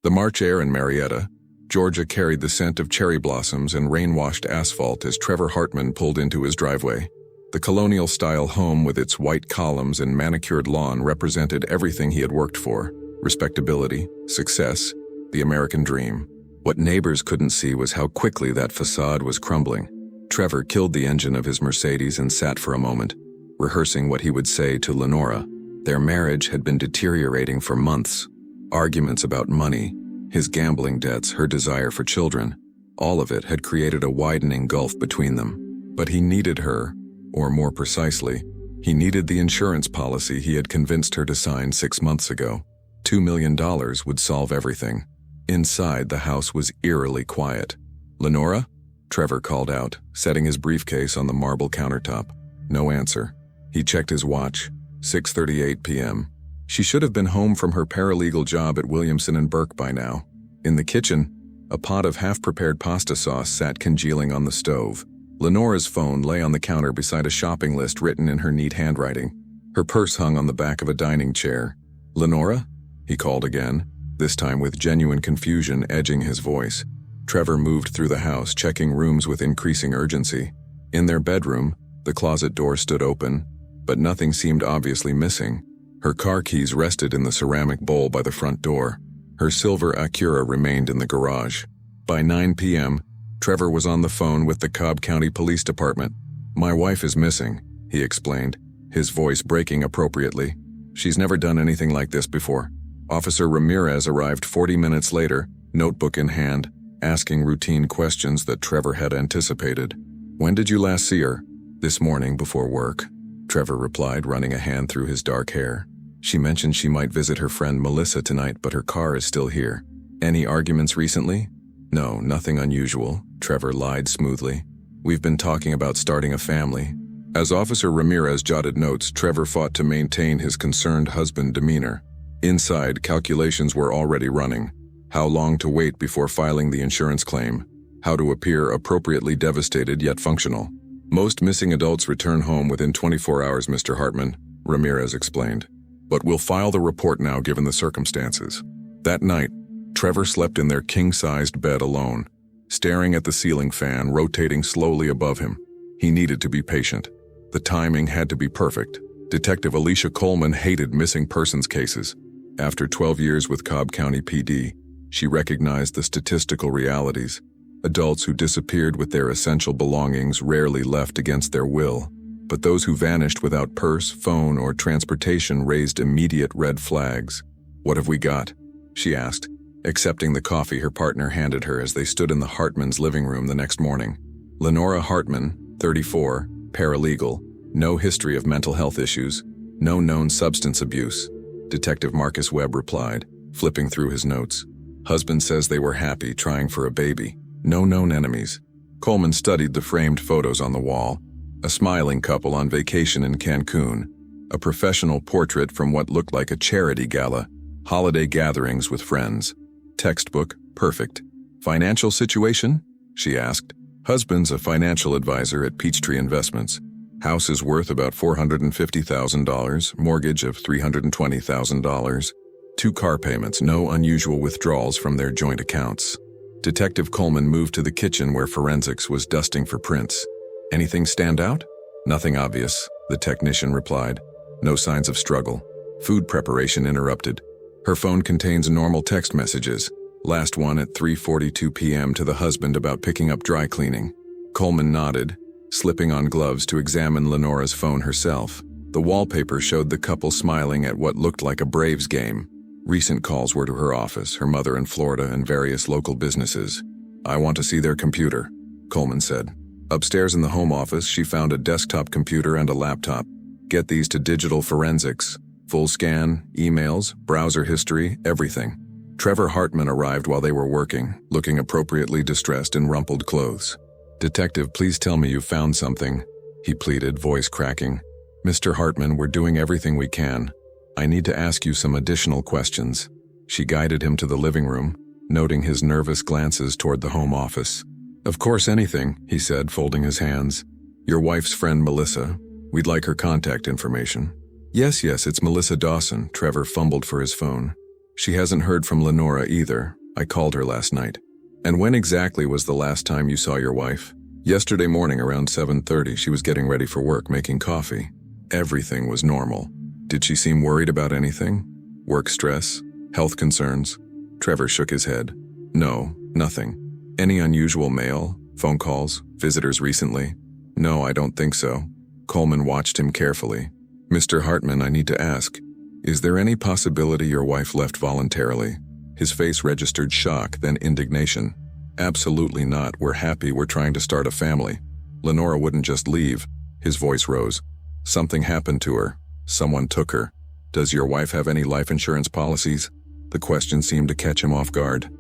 The March air in Marietta, Georgia carried the scent of cherry blossoms and rain-washed asphalt as Trevor Hartman pulled into his driveway. The colonial-style home with its white columns and manicured lawn represented everything he had worked for: respectability, success, the American dream. What neighbors couldn't see was how quickly that facade was crumbling. Trevor killed the engine of his Mercedes and sat for a moment, rehearsing what he would say to Lenora. Their marriage had been deteriorating for months. Arguments about money, his gambling debts, her desire for children, all of it had created a widening gulf between them. But he needed her, or more precisely, he needed the insurance policy he had convinced her to sign 6 months ago. $2 million would solve everything. Inside, the house was eerily quiet. "Lenora?" Trevor called out, setting his briefcase on the marble countertop. No answer. He checked his watch. 6:38 p.m. She should have been home from her paralegal job at Williamson and Burke by now. In the kitchen, a pot of half-prepared pasta sauce sat congealing on the stove. Lenora's phone lay on the counter beside a shopping list written in her neat handwriting. Her purse hung on the back of a dining chair. "Lenora?" he called again, this time with genuine confusion edging his voice. Trevor moved through the house, checking rooms with increasing urgency. In their bedroom, the closet door stood open, but nothing seemed obviously missing. Her car keys rested in the ceramic bowl by the front door. Her silver Acura remained in the garage. By 9 p.m., Trevor was on the phone with the Cobb County Police Department. "My wife is missing," he explained, his voice breaking appropriately. "She's never done anything like this before." Officer Ramirez arrived 40 minutes later, notebook in hand, asking routine questions that Trevor had anticipated. "When did you last see her?" "This morning before work," Trevor replied, running a hand through his dark hair. "She mentioned she might visit her friend Melissa tonight, but her car is still here." "Any arguments recently?" "No, nothing unusual," Trevor lied smoothly. "We've been talking about starting a family." As Officer Ramirez jotted notes, Trevor fought to maintain his concerned husband demeanor. Inside, calculations were already running. How long to wait before filing the insurance claim? How to appear appropriately devastated yet functional? "Most missing adults return home within 24 hours, Mr. Hartman," Ramirez explained. "But we'll file the report now given the circumstances." That night, Trevor slept in their king-sized bed alone, staring at the ceiling fan rotating slowly above him. He needed to be patient. The timing had to be perfect. Detective Alicia Coleman hated missing persons cases. After 12 years with Cobb County PD, she recognized the statistical realities. Adults who disappeared with their essential belongings rarely left against their will, but those who vanished without purse, phone, or transportation raised immediate red flags. "What have we got?" she asked, accepting the coffee her partner handed her as they stood in the Hartmans' living room the next morning. Lenora Hartman, 34, paralegal, no history of mental health issues, no known substance abuse, Detective Marcus Webb replied, flipping through his notes. "Husband says they were happy, trying for a baby. No known enemies." Coleman studied the framed photos on the wall. A smiling couple on vacation in Cancun, a professional portrait from what looked like a charity gala, holiday gatherings with friends. Textbook, perfect. "Financial situation?" she asked. "Husband's a financial advisor at Peachtree Investments. House is worth about $450,000, mortgage of $320,000. 2 car payments, no unusual withdrawals from their joint accounts." Detective Coleman moved to the kitchen where forensics was dusting for prints. "Anything stand out?" "Nothing obvious," the technician replied. "No signs of struggle." Food preparation interrupted. Her phone contains normal text messages. Last one at 3:42 p.m. to the husband about picking up dry cleaning. Coleman nodded, slipping on gloves to examine Lenora's phone herself. The wallpaper showed the couple smiling at what looked like a Braves game. Recent calls were to her office, her mother in Florida, and various local businesses. "I want to see their computer," Coleman said. Upstairs in the home office, she found a desktop computer and a laptop. "Get these to digital forensics. Full scan, emails, browser history, everything." Trevor Hartman arrived while they were working, looking appropriately distressed in rumpled clothes. "Detective, please tell me you found something," he pleaded, voice cracking. "Mr. Hartman, we're doing everything we can. I need to ask you some additional questions." She guided him to the living room, noting his nervous glances toward the home office. "Of course, anything," he said, folding his hands. "Your wife's friend, Melissa. We'd like her contact information." Yes, it's Melissa Dawson." Trevor fumbled for his phone. She hasn't heard from Lenora either. I called her last night. And when exactly was the last time you saw your wife? Yesterday morning around 7:30, she was getting ready for work, making coffee. Everything was normal. Did she seem worried about anything? Work stress? Health concerns? Trevor shook his head. No, nothing. Any unusual mail, phone calls, visitors recently? No, I don't think so. Coleman watched him carefully. Mr. Hartman, I need to ask, is there any possibility your wife left voluntarily? His face registered shock, then indignation. Absolutely not. We're happy. We're trying to start a family. Lenora wouldn't just leave. His voice rose. Something happened to her. Someone took her. Does your wife have any life insurance policies? The question seemed to catch him off guard.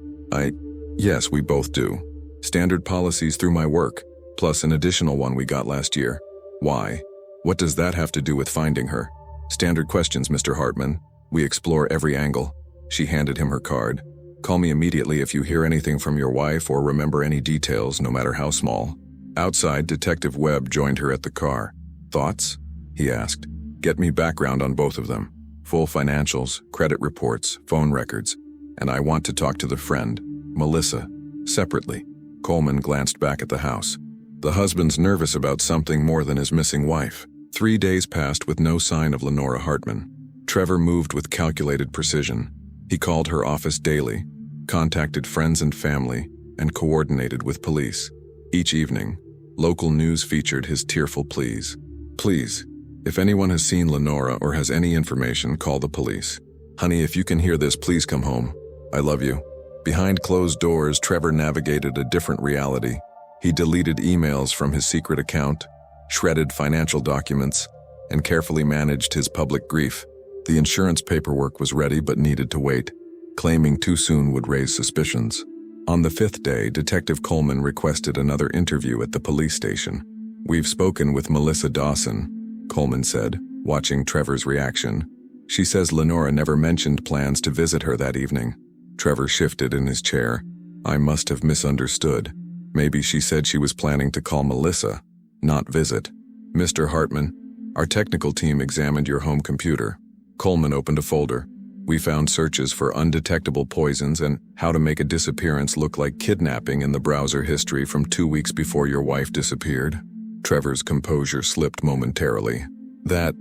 Yes, we both do. Standard policies through my work, plus an additional one we got last year. Why? What does that have to do with finding her? Standard questions, Mr. Hartman. We explore every angle. She handed him her card. Call me immediately if you hear anything from your wife or remember any details, no matter how small. Outside, Detective Webb joined her at the car. Thoughts? He asked. Get me background on both of them. Full financials, credit reports, phone records. And I want to talk to the friend, Melissa, separately. Coleman glanced back at the house. The husband's nervous about something more than his missing wife. 3 days passed with no sign of Lenora Hartman. Trevor moved with calculated precision. He called her office daily, contacted friends and family, and coordinated with police. Each evening, local news featured his tearful pleas. Please, if anyone has seen Lenora or has any information, call the police. Honey, if you can hear this, please come home. I love you. Behind closed doors, Trevor navigated a different reality. He deleted emails from his secret account, shredded financial documents, and carefully managed his public grief. The insurance paperwork was ready but needed to wait. Claiming too soon would raise suspicions. On the 5th day, Detective Coleman requested another interview at the police station. We've spoken with Melissa Dawson, Coleman said, watching Trevor's reaction. She says Lenora never mentioned plans to visit her that evening. Trevor shifted in his chair. I must have misunderstood. Maybe she said she was planning to call Melissa, not visit. Mr. Hartman, our technical team examined your home computer. Coleman opened a folder. We found searches for undetectable poisons and how to make a disappearance look like kidnapping in the browser history from 2 weeks before your wife disappeared. Trevor's composure slipped momentarily. That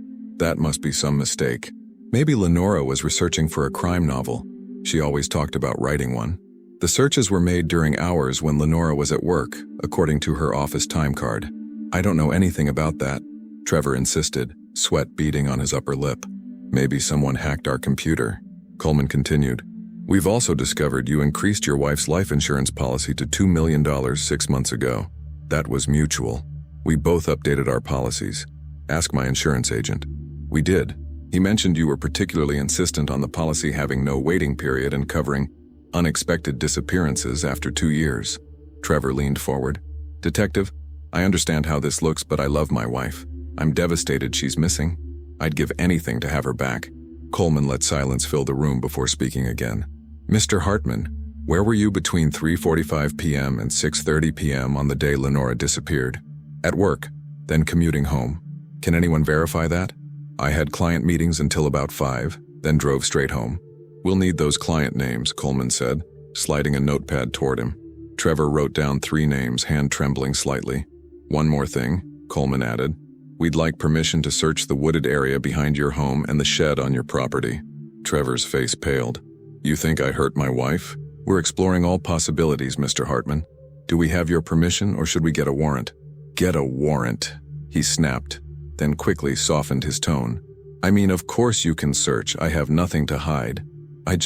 must be some mistake. Maybe Lenora was researching for a crime novel. She always talked about writing one. The searches were made during hours when Lenora was at work, according to her office time card. I don't know anything about that, Trevor insisted, sweat beading on his upper lip. Maybe someone hacked our computer. Coleman continued. We've also discovered you increased your wife's life insurance policy to $2 million 6 months ago. That was mutual. We both updated our policies. Ask my insurance agent. We did. He mentioned you were particularly insistent on the policy having no waiting period and covering unexpected disappearances after 2 years. Trevor leaned forward. Detective, I understand how this looks, but I love my wife. I'm devastated she's missing. I'd give anything to have her back. Coleman let silence fill the room before speaking again. Mr. Hartman, where were you between 3:45 p.m. and 6:30 p.m. on the day Lenora disappeared? At work, then commuting home. Can anyone verify that? I had client meetings until about 5, then drove straight home. We'll need those client names, Coleman said, sliding a notepad toward him. Trevor wrote down 3 names, hand trembling slightly. One more thing, Coleman added. We'd like permission to search the wooded area behind your home and the shed on your property. Trevor's face paled. You think I hurt my wife? We're exploring all possibilities, Mr. Hartman. Do we have your permission or should we get a warrant? Get a warrant, he snapped, then quickly softened his tone. I mean, of course you can search. I have nothing to hide. I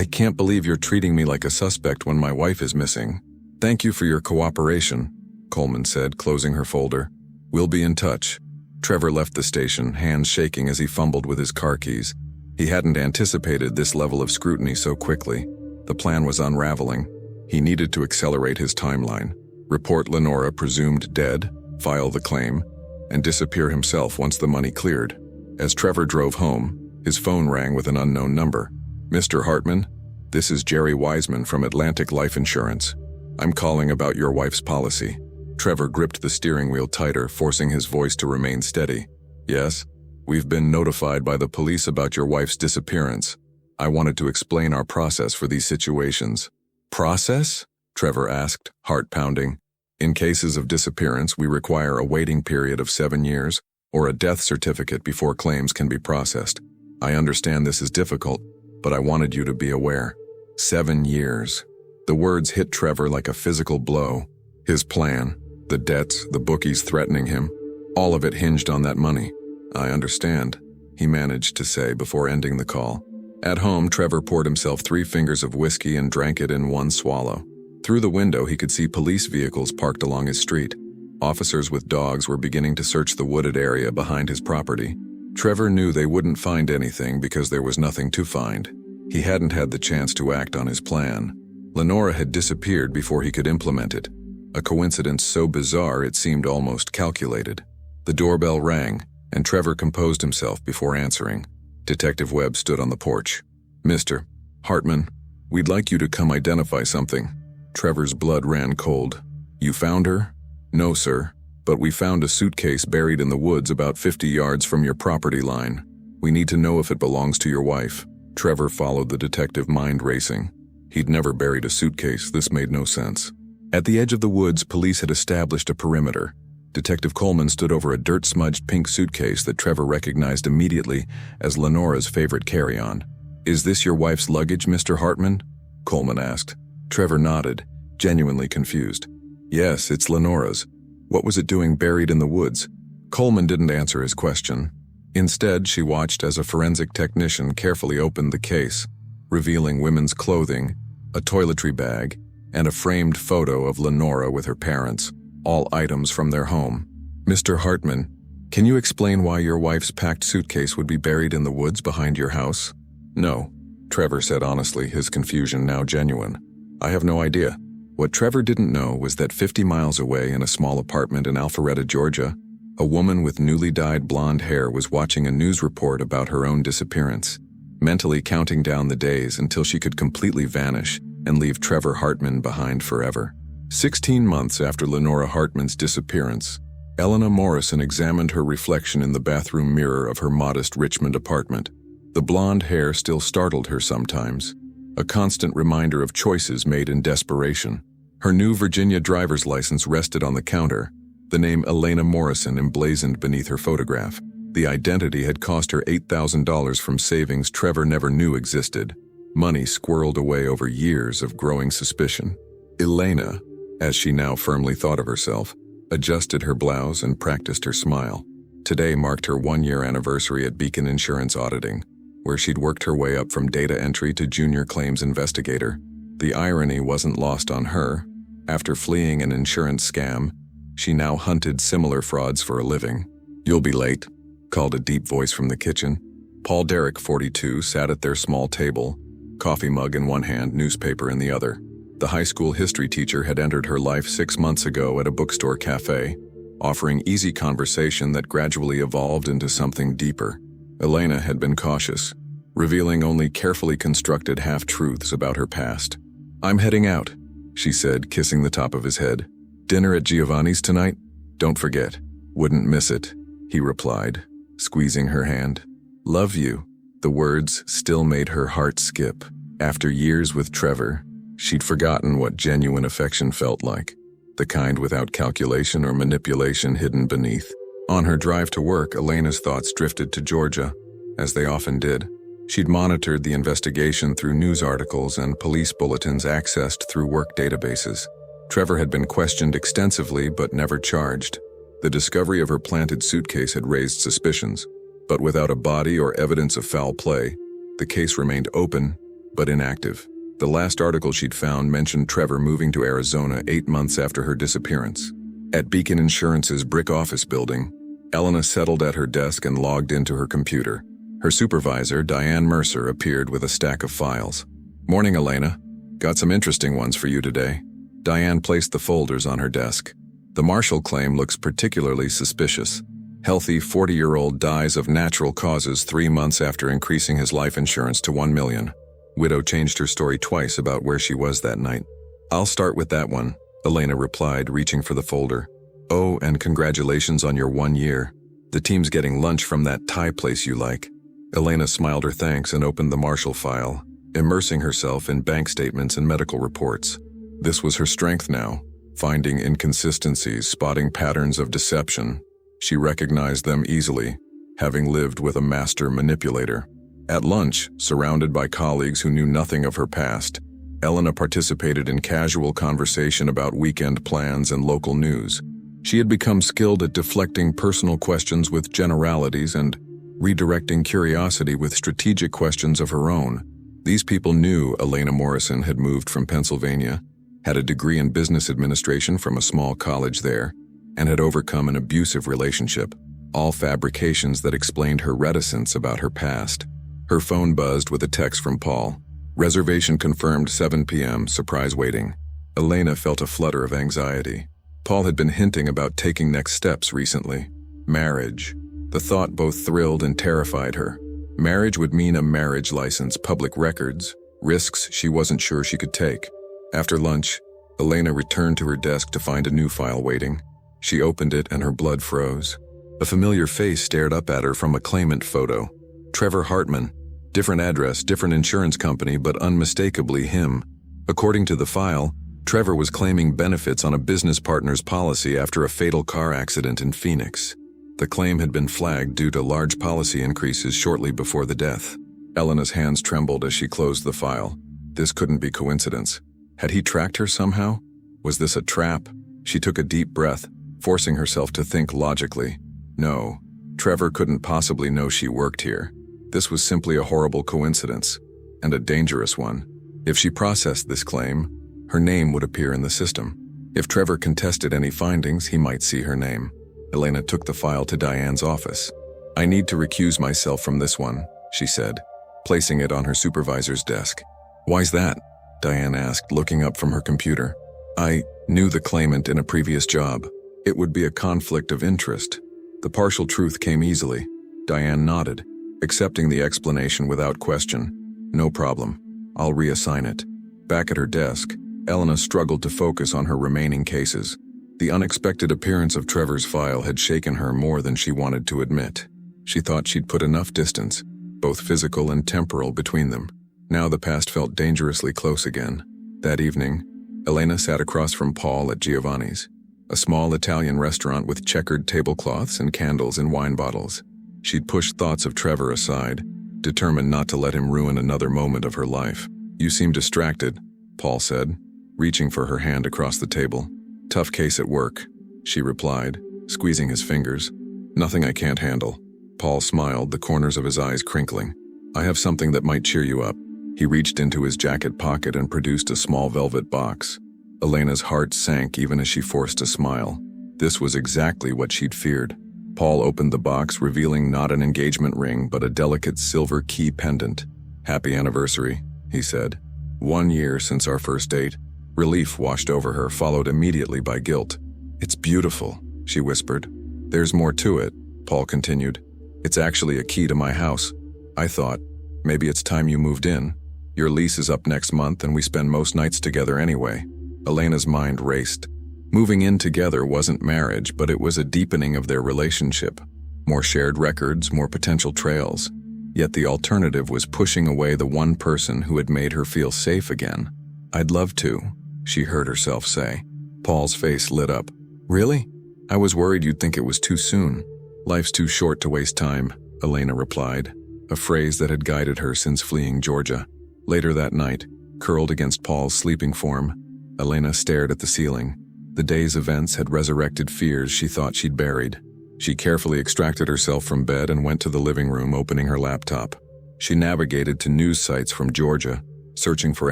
can't believe you're treating me like a suspect when my wife is missing. Thank you for your cooperation, Coleman said, closing her folder. We'll be in touch. Trevor left the station, hands shaking as he fumbled with his car keys. He hadn't anticipated this level of scrutiny so quickly. The plan was unraveling. He needed to accelerate his timeline, report Lenora presumed dead, file the claim, and disappear himself once the money cleared. As Trevor drove home, his phone rang with an unknown number. Mr. Hartman, this is Jerry Wiseman from Atlantic Life Insurance. I'm calling about your wife's policy. Trevor gripped the steering wheel tighter, forcing his voice to remain steady. Yes, we've been notified by the police about your wife's disappearance. I wanted to explain our process for these situations. Process? Trevor asked, heart pounding. In cases of disappearance, we require a waiting period of 7 years or a death certificate before claims can be processed. I understand this is difficult, but I wanted you to be aware. 7 years. The words hit Trevor like a physical blow. His plan, the debts, the bookies threatening him, all of it hinged on that money. I understand, he managed to say before ending the call. At home, Trevor poured himself 3 fingers of whiskey and drank it in one swallow. Through the window, he could see police vehicles parked along his street. Officers with dogs were beginning to search the wooded area behind his property. Trevor knew they wouldn't find anything because there was nothing to find. He hadn't had the chance to act on his plan. Lenora had disappeared before he could implement it. A coincidence so bizarre it seemed almost calculated. The doorbell rang, and Trevor composed himself before answering. Detective Webb stood on the porch. "Mr. Hartman, we'd like you to come identify something." Trevor's blood ran cold. "You found her?" "No, sir, but we found a suitcase buried in the woods about 50 yards from your property line. We need to know if it belongs to your wife." Trevor followed the detective, mind racing. He'd never buried a suitcase. This made no sense. At the edge of the woods, police had established a perimeter. Detective Coleman stood over a dirt-smudged pink suitcase that Trevor recognized immediately as Lenora's favorite carry-on. "Is this your wife's luggage, Mr. Hartman?" Coleman asked. Trevor nodded, genuinely confused. "Yes, it's Lenora's. What was it doing buried in the woods?" Coleman didn't answer his question. Instead, she watched as a forensic technician carefully opened the case, revealing women's clothing, a toiletry bag, and a framed photo of Lenora with her parents, all items from their home. "Mr. Hartman, can you explain why your wife's packed suitcase would be buried in the woods behind your house?" "No," Trevor said honestly, his confusion now genuine. "I have no idea." What Trevor didn't know was that 50 miles away in a small apartment in Alpharetta, Georgia, a woman with newly dyed blonde hair was watching a news report about her own disappearance, mentally counting down the days until she could completely vanish and leave Trevor Hartman behind forever. 16 months after Lenora Hartman's disappearance, Elena Morrison examined her reflection in the bathroom mirror of her modest Richmond apartment. The blonde hair still startled her sometimes, a constant reminder of choices made in desperation. Her new Virginia driver's license rested on the counter, the name Elena Morrison emblazoned beneath her photograph. The identity had cost her $8,000 from savings Trevor never knew existed, money squirreled away over years of growing suspicion. Elena, as she now firmly thought of herself, adjusted her blouse and practiced her smile. Today marked her 1-year anniversary at Beacon Insurance Auditing, where she'd worked her way up from data entry to junior claims investigator. The irony wasn't lost on her. After fleeing an insurance scam, she now hunted similar frauds for a living. "You'll be late," called a deep voice from the kitchen. Paul Derrick, 42, sat at their small table, coffee mug in one hand, newspaper in the other. The high school history teacher had entered her life 6 months ago at a bookstore cafe, offering easy conversation that gradually evolved into something deeper. Elena had been cautious, revealing only carefully constructed half-truths about her past. "I'm heading out," she said, kissing the top of his head. "Dinner at Giovanni's tonight? Don't forget." "Wouldn't miss it," he replied, squeezing her hand. "Love you." The words still made her heart skip. After years with Trevor, she'd forgotten what genuine affection felt like, the kind without calculation or manipulation hidden beneath. On her drive to work, Elena's thoughts drifted to Georgia, as they often did. She'd monitored the investigation through news articles and police bulletins accessed through work databases. Trevor had been questioned extensively but never charged. The discovery of her planted suitcase had raised suspicions, but without a body or evidence of foul play, the case remained open but inactive. The last article she'd found mentioned Trevor moving to Arizona 8 months after her disappearance. At Beacon Insurance's brick office building, Elena settled at her desk and logged into her computer. Her supervisor, Diane Mercer, appeared with a stack of files. "Morning, Elena. Got some interesting ones for you today." Diane placed the folders on her desk. "The Marshall claim looks particularly suspicious. Healthy 40-year-old dies of natural causes 3 months after increasing his life insurance to $1 million. Widow changed her story twice about where she was that night." "I'll start with that one," Elena replied, reaching for the folder. "Oh, and congratulations on your 1 year. The team's getting lunch from that Thai place you like." Elena smiled her thanks and opened the Marshall file, immersing herself in bank statements and medical reports. This was her strength now, finding inconsistencies, spotting patterns of deception. She recognized them easily, having lived with a master manipulator. At lunch, surrounded by colleagues who knew nothing of her past, Elena participated in casual conversation about weekend plans and local news. She had become skilled at deflecting personal questions with generalities and redirecting curiosity with strategic questions of her own. These people knew Elena Morrison had moved from Pennsylvania, had a degree in business administration from a small college there, and had overcome an abusive relationship, all fabrications that explained her reticence about her past. Her phone buzzed with a text from Paul. Reservation confirmed, 7 p.m., surprise waiting. Elena felt a flutter of anxiety. Paul had been hinting about taking next steps recently. Marriage. The thought both thrilled and terrified her. Marriage would mean a marriage license, public records, risks she wasn't sure she could take. After lunch, Elena returned to her desk to find a new file waiting. She opened it and her blood froze. A familiar face stared up at her from a claimant photo. Trevor Hartman. Different address, different insurance company, but unmistakably him. According to the file, Trevor was claiming benefits on a business partner's policy after a fatal car accident in Phoenix. The claim had been flagged due to large policy increases shortly before the death. Elena's hands trembled as she closed the file. This couldn't be coincidence. Had he tracked her somehow? Was this a trap? She took a deep breath, forcing herself to think logically. No, Trevor couldn't possibly know she worked here. This was simply a horrible coincidence, and a dangerous one. If she processed this claim, her name would appear in the system. If Trevor contested any findings, he might see her name. Elena took the file to Diane's office. "I need to recuse myself from this one," she said, placing it on her supervisor's desk. "Why's that?" Diane asked, looking up from her computer. "I knew the claimant in a previous job. It would be a conflict of interest." The partial truth came easily. Diane nodded, accepting the explanation without question. "No problem. I'll reassign it." Back at her desk, Elena struggled to focus on her remaining cases. The unexpected appearance of Trevor's file had shaken her more than she wanted to admit. She thought she'd put enough distance, both physical and temporal, between them. Now the past felt dangerously close again. That evening, Elena sat across from Paul at Giovanni's, a small Italian restaurant with checkered tablecloths and candles and wine bottles. She'd pushed thoughts of Trevor aside, determined not to let him ruin another moment of her life. "You seem distracted," Paul said, reaching for her hand across the table. "Tough case at work," she replied, squeezing his fingers. "Nothing I can't handle." Paul smiled, the corners of his eyes crinkling. "I have something that might cheer you up." He reached into his jacket pocket and produced a small velvet box. Elena's heart sank even as she forced a smile. This was exactly what she'd feared. Paul opened the box, revealing not an engagement ring, but a delicate silver key pendant. "Happy anniversary," he said. 1 year since our first date." Relief washed over her, followed immediately by guilt. "It's beautiful," she whispered. "There's more to it," Paul continued. "It's actually a key to my house. I thought, maybe it's time you moved in. Your lease is up next month and we spend most nights together anyway." Elena's mind raced. Moving in together wasn't marriage, but it was a deepening of their relationship. More shared records, more potential trails. Yet the alternative was pushing away the one person who had made her feel safe again. "I'd love to," she heard herself say. Paul's face lit up. "Really? I was worried you'd think it was too soon." "Life's too short to waste time," Elena replied, a phrase that had guided her since fleeing Georgia. Later that night, curled against Paul's sleeping form, Elena stared at the ceiling. The day's events had resurrected fears she thought she'd buried. She carefully extracted herself from bed and went to the living room, opening her laptop. She navigated to news sites from Georgia, searching for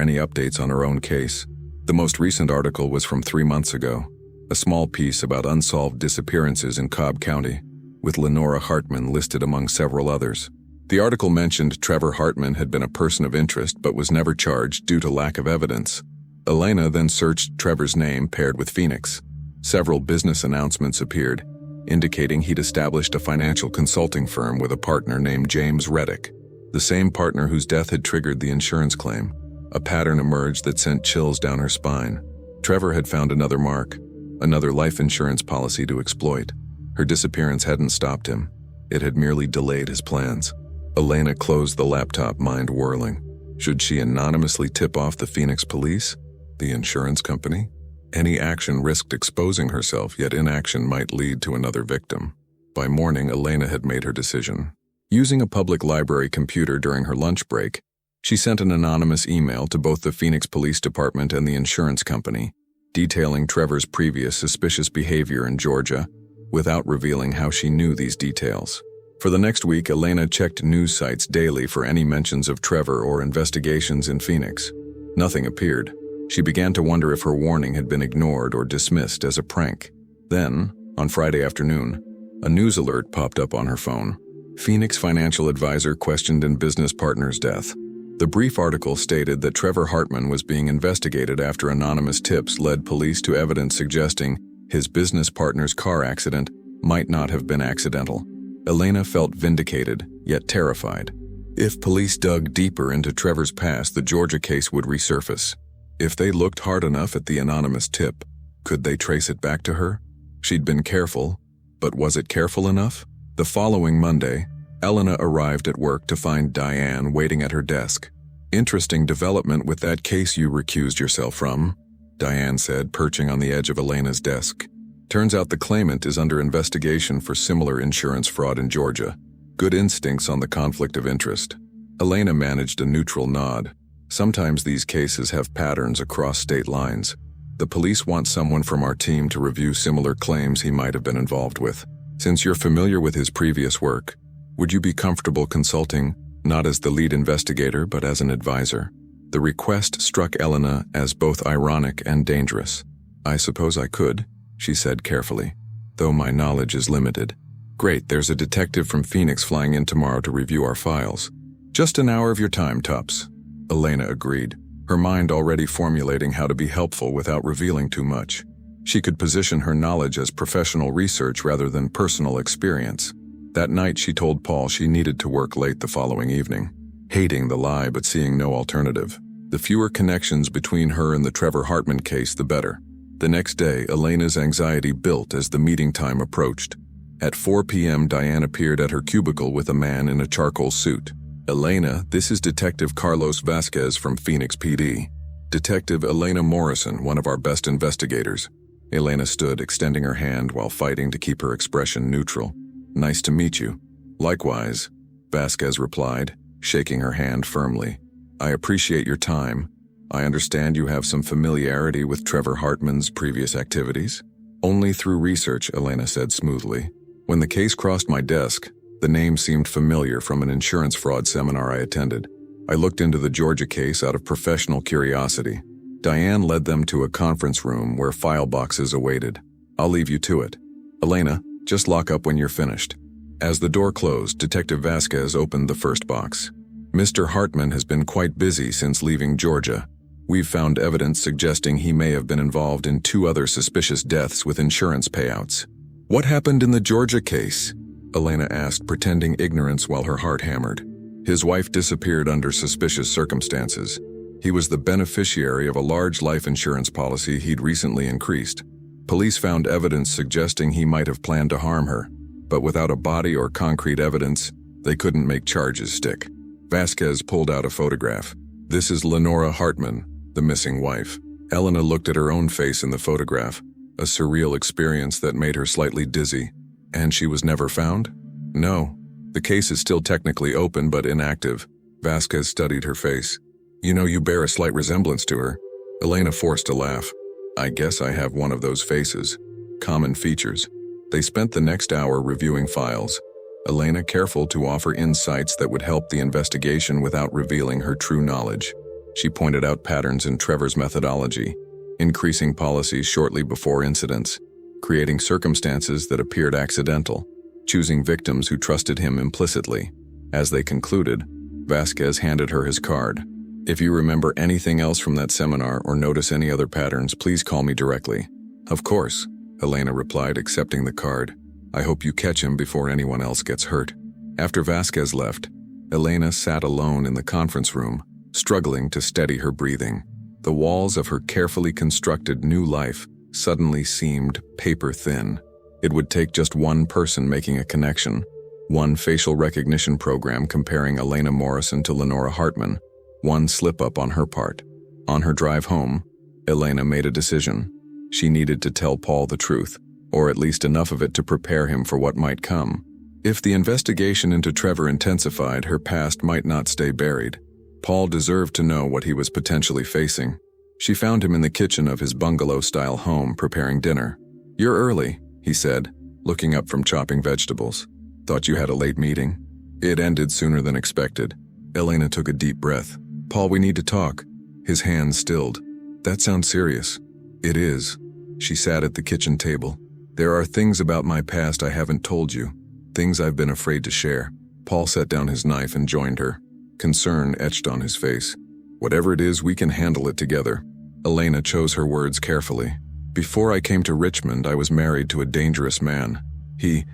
any updates on her own case. The most recent article was from 3 months ago, a small piece about unsolved disappearances in Cobb County, with Lenora Hartman listed among several others. The article mentioned Trevor Hartman had been a person of interest but was never charged due to lack of evidence. Elena then searched Trevor's name paired with Phoenix. Several business announcements appeared, indicating he'd established a financial consulting firm with a partner named James Reddick, the same partner whose death had triggered the insurance claim. A pattern emerged that sent chills down her spine. Trevor had found another mark, another life insurance policy to exploit. Her disappearance hadn't stopped him. It had merely delayed his plans. Elena closed the laptop, mind whirling. Should she anonymously tip off the Phoenix police? The insurance company? Any action risked exposing herself, yet inaction might lead to another victim. By morning, Elena had made her decision. Using a public library computer during her lunch break, she sent an anonymous email to both the Phoenix Police Department and the insurance company, detailing Trevor's previous suspicious behavior in Georgia, without revealing how she knew these details. For the next week, Elena checked news sites daily for any mentions of Trevor or investigations in Phoenix. Nothing appeared. She began to wonder if her warning had been ignored or dismissed as a prank. Then, on Friday afternoon, a news alert popped up on her phone. Phoenix financial advisor questioned in business partner's death. The brief article stated that Trevor Hartman was being investigated after anonymous tips led police to evidence suggesting his business partner's car accident might not have been accidental. Elena felt vindicated, yet terrified. If police dug deeper into Trevor's past, the Georgia case would resurface. If they looked hard enough at the anonymous tip, could they trace it back to her? She'd been careful, but was it careful enough? The following Monday, Elena arrived at work to find Diane waiting at her desk. "Interesting development with that case you recused yourself from," Diane said, perching on the edge of Elena's desk. "Turns out the claimant is under investigation for similar insurance fraud in Georgia. Good instincts on the conflict of interest." Elena managed a neutral nod. Sometimes these cases have patterns across state lines. The police want someone from our team to review similar claims he might have been involved with. Since you're familiar with his previous work, would you be comfortable consulting, not as the lead investigator, but as an advisor? The request struck Elena as both ironic and dangerous. "I suppose I could," she said carefully, "though my knowledge is limited." "Great, there's a detective from Phoenix flying in tomorrow to review our files. Just an hour of your time, tops." Elena agreed, her mind already formulating how to be helpful without revealing too much. She could position her knowledge as professional research rather than personal experience. That night she told Paul she needed to work late the following evening, hating the lie but seeing no alternative. The fewer connections between her and the Trevor Hartman case, the better. The next day, Elena's anxiety built as the meeting time approached. At 4 p.m., Diane appeared at her cubicle with a man in a charcoal suit. "Elena, this is Detective Carlos Vasquez from Phoenix PD. Detective Elena Morrison, one of our best investigators." Elena stood, extending her hand while fighting to keep her expression neutral. "Nice to meet you." "Likewise," Vasquez replied, shaking her hand firmly. "I appreciate your time. I understand you have some familiarity with Trevor Hartman's previous activities?" "Only through research," Elena said smoothly. "When the case crossed my desk, the name seemed familiar from an insurance fraud seminar I attended. I looked into the Georgia case out of professional curiosity." Diane led them to a conference room where file boxes awaited. "I'll leave you to it. Elena, just lock up when you're finished." As the door closed, Detective Vasquez opened the first box. "Mr. Hartman has been quite busy since leaving Georgia. We've found evidence suggesting he may have been involved in 2 other suspicious deaths with insurance payouts." "What happened in the Georgia case?" Elena asked, pretending ignorance while her heart hammered. "His wife disappeared under suspicious circumstances. He was the beneficiary of a large life insurance policy he'd recently increased. Police found evidence suggesting he might have planned to harm her, but without a body or concrete evidence, they couldn't make charges stick." Vasquez pulled out a photograph. "This is Lenora Hartman, the missing wife." Elena looked at her own face in the photograph, a surreal experience that made her slightly dizzy. "And she was never found?" "No. The case is still technically open but inactive." Vasquez studied her face. "You know, you bear a slight resemblance to her." Elena forced a laugh. "I guess I have one of those faces. Common features." They spent the next hour reviewing files, Elena careful to offer insights that would help the investigation without revealing her true knowledge. She pointed out patterns in Trevor's methodology, increasing policies shortly before incidents, creating circumstances that appeared accidental, choosing victims who trusted him implicitly. As they concluded, Vasquez handed her his card. "If you remember anything else from that seminar or notice any other patterns, please call me directly." "Of course," Elena replied, accepting the card. "I hope you catch him before anyone else gets hurt." After Vasquez left, Elena sat alone in the conference room, struggling to steady her breathing. The walls of her carefully constructed new life suddenly seemed paper thin. It would take just one person making a connection, One facial recognition program comparing Elena Morrison to Lenora Hartman. One slip-up on her part. On her drive home, Elena made a decision. She needed to tell Paul the truth, or at least enough of it to prepare him for what might come. If the investigation into Trevor intensified, her past might not stay buried. Paul deserved to know what he was potentially facing. She found him in the kitchen of his bungalow-style home preparing dinner. "You're early," he said, looking up from chopping vegetables. "Thought you had a late meeting." It ended sooner than expected. Elena took a deep breath. "Paul, we need to talk." His hands stilled. "That sounds serious." "It is." She sat at the kitchen table. "There are things about my past I haven't told you. Things I've been afraid to share." Paul set down his knife and joined her. Concern etched on his face. "Whatever it is, we can handle it together." Elena chose her words carefully. "Before I came to Richmond, I was married to a dangerous man. He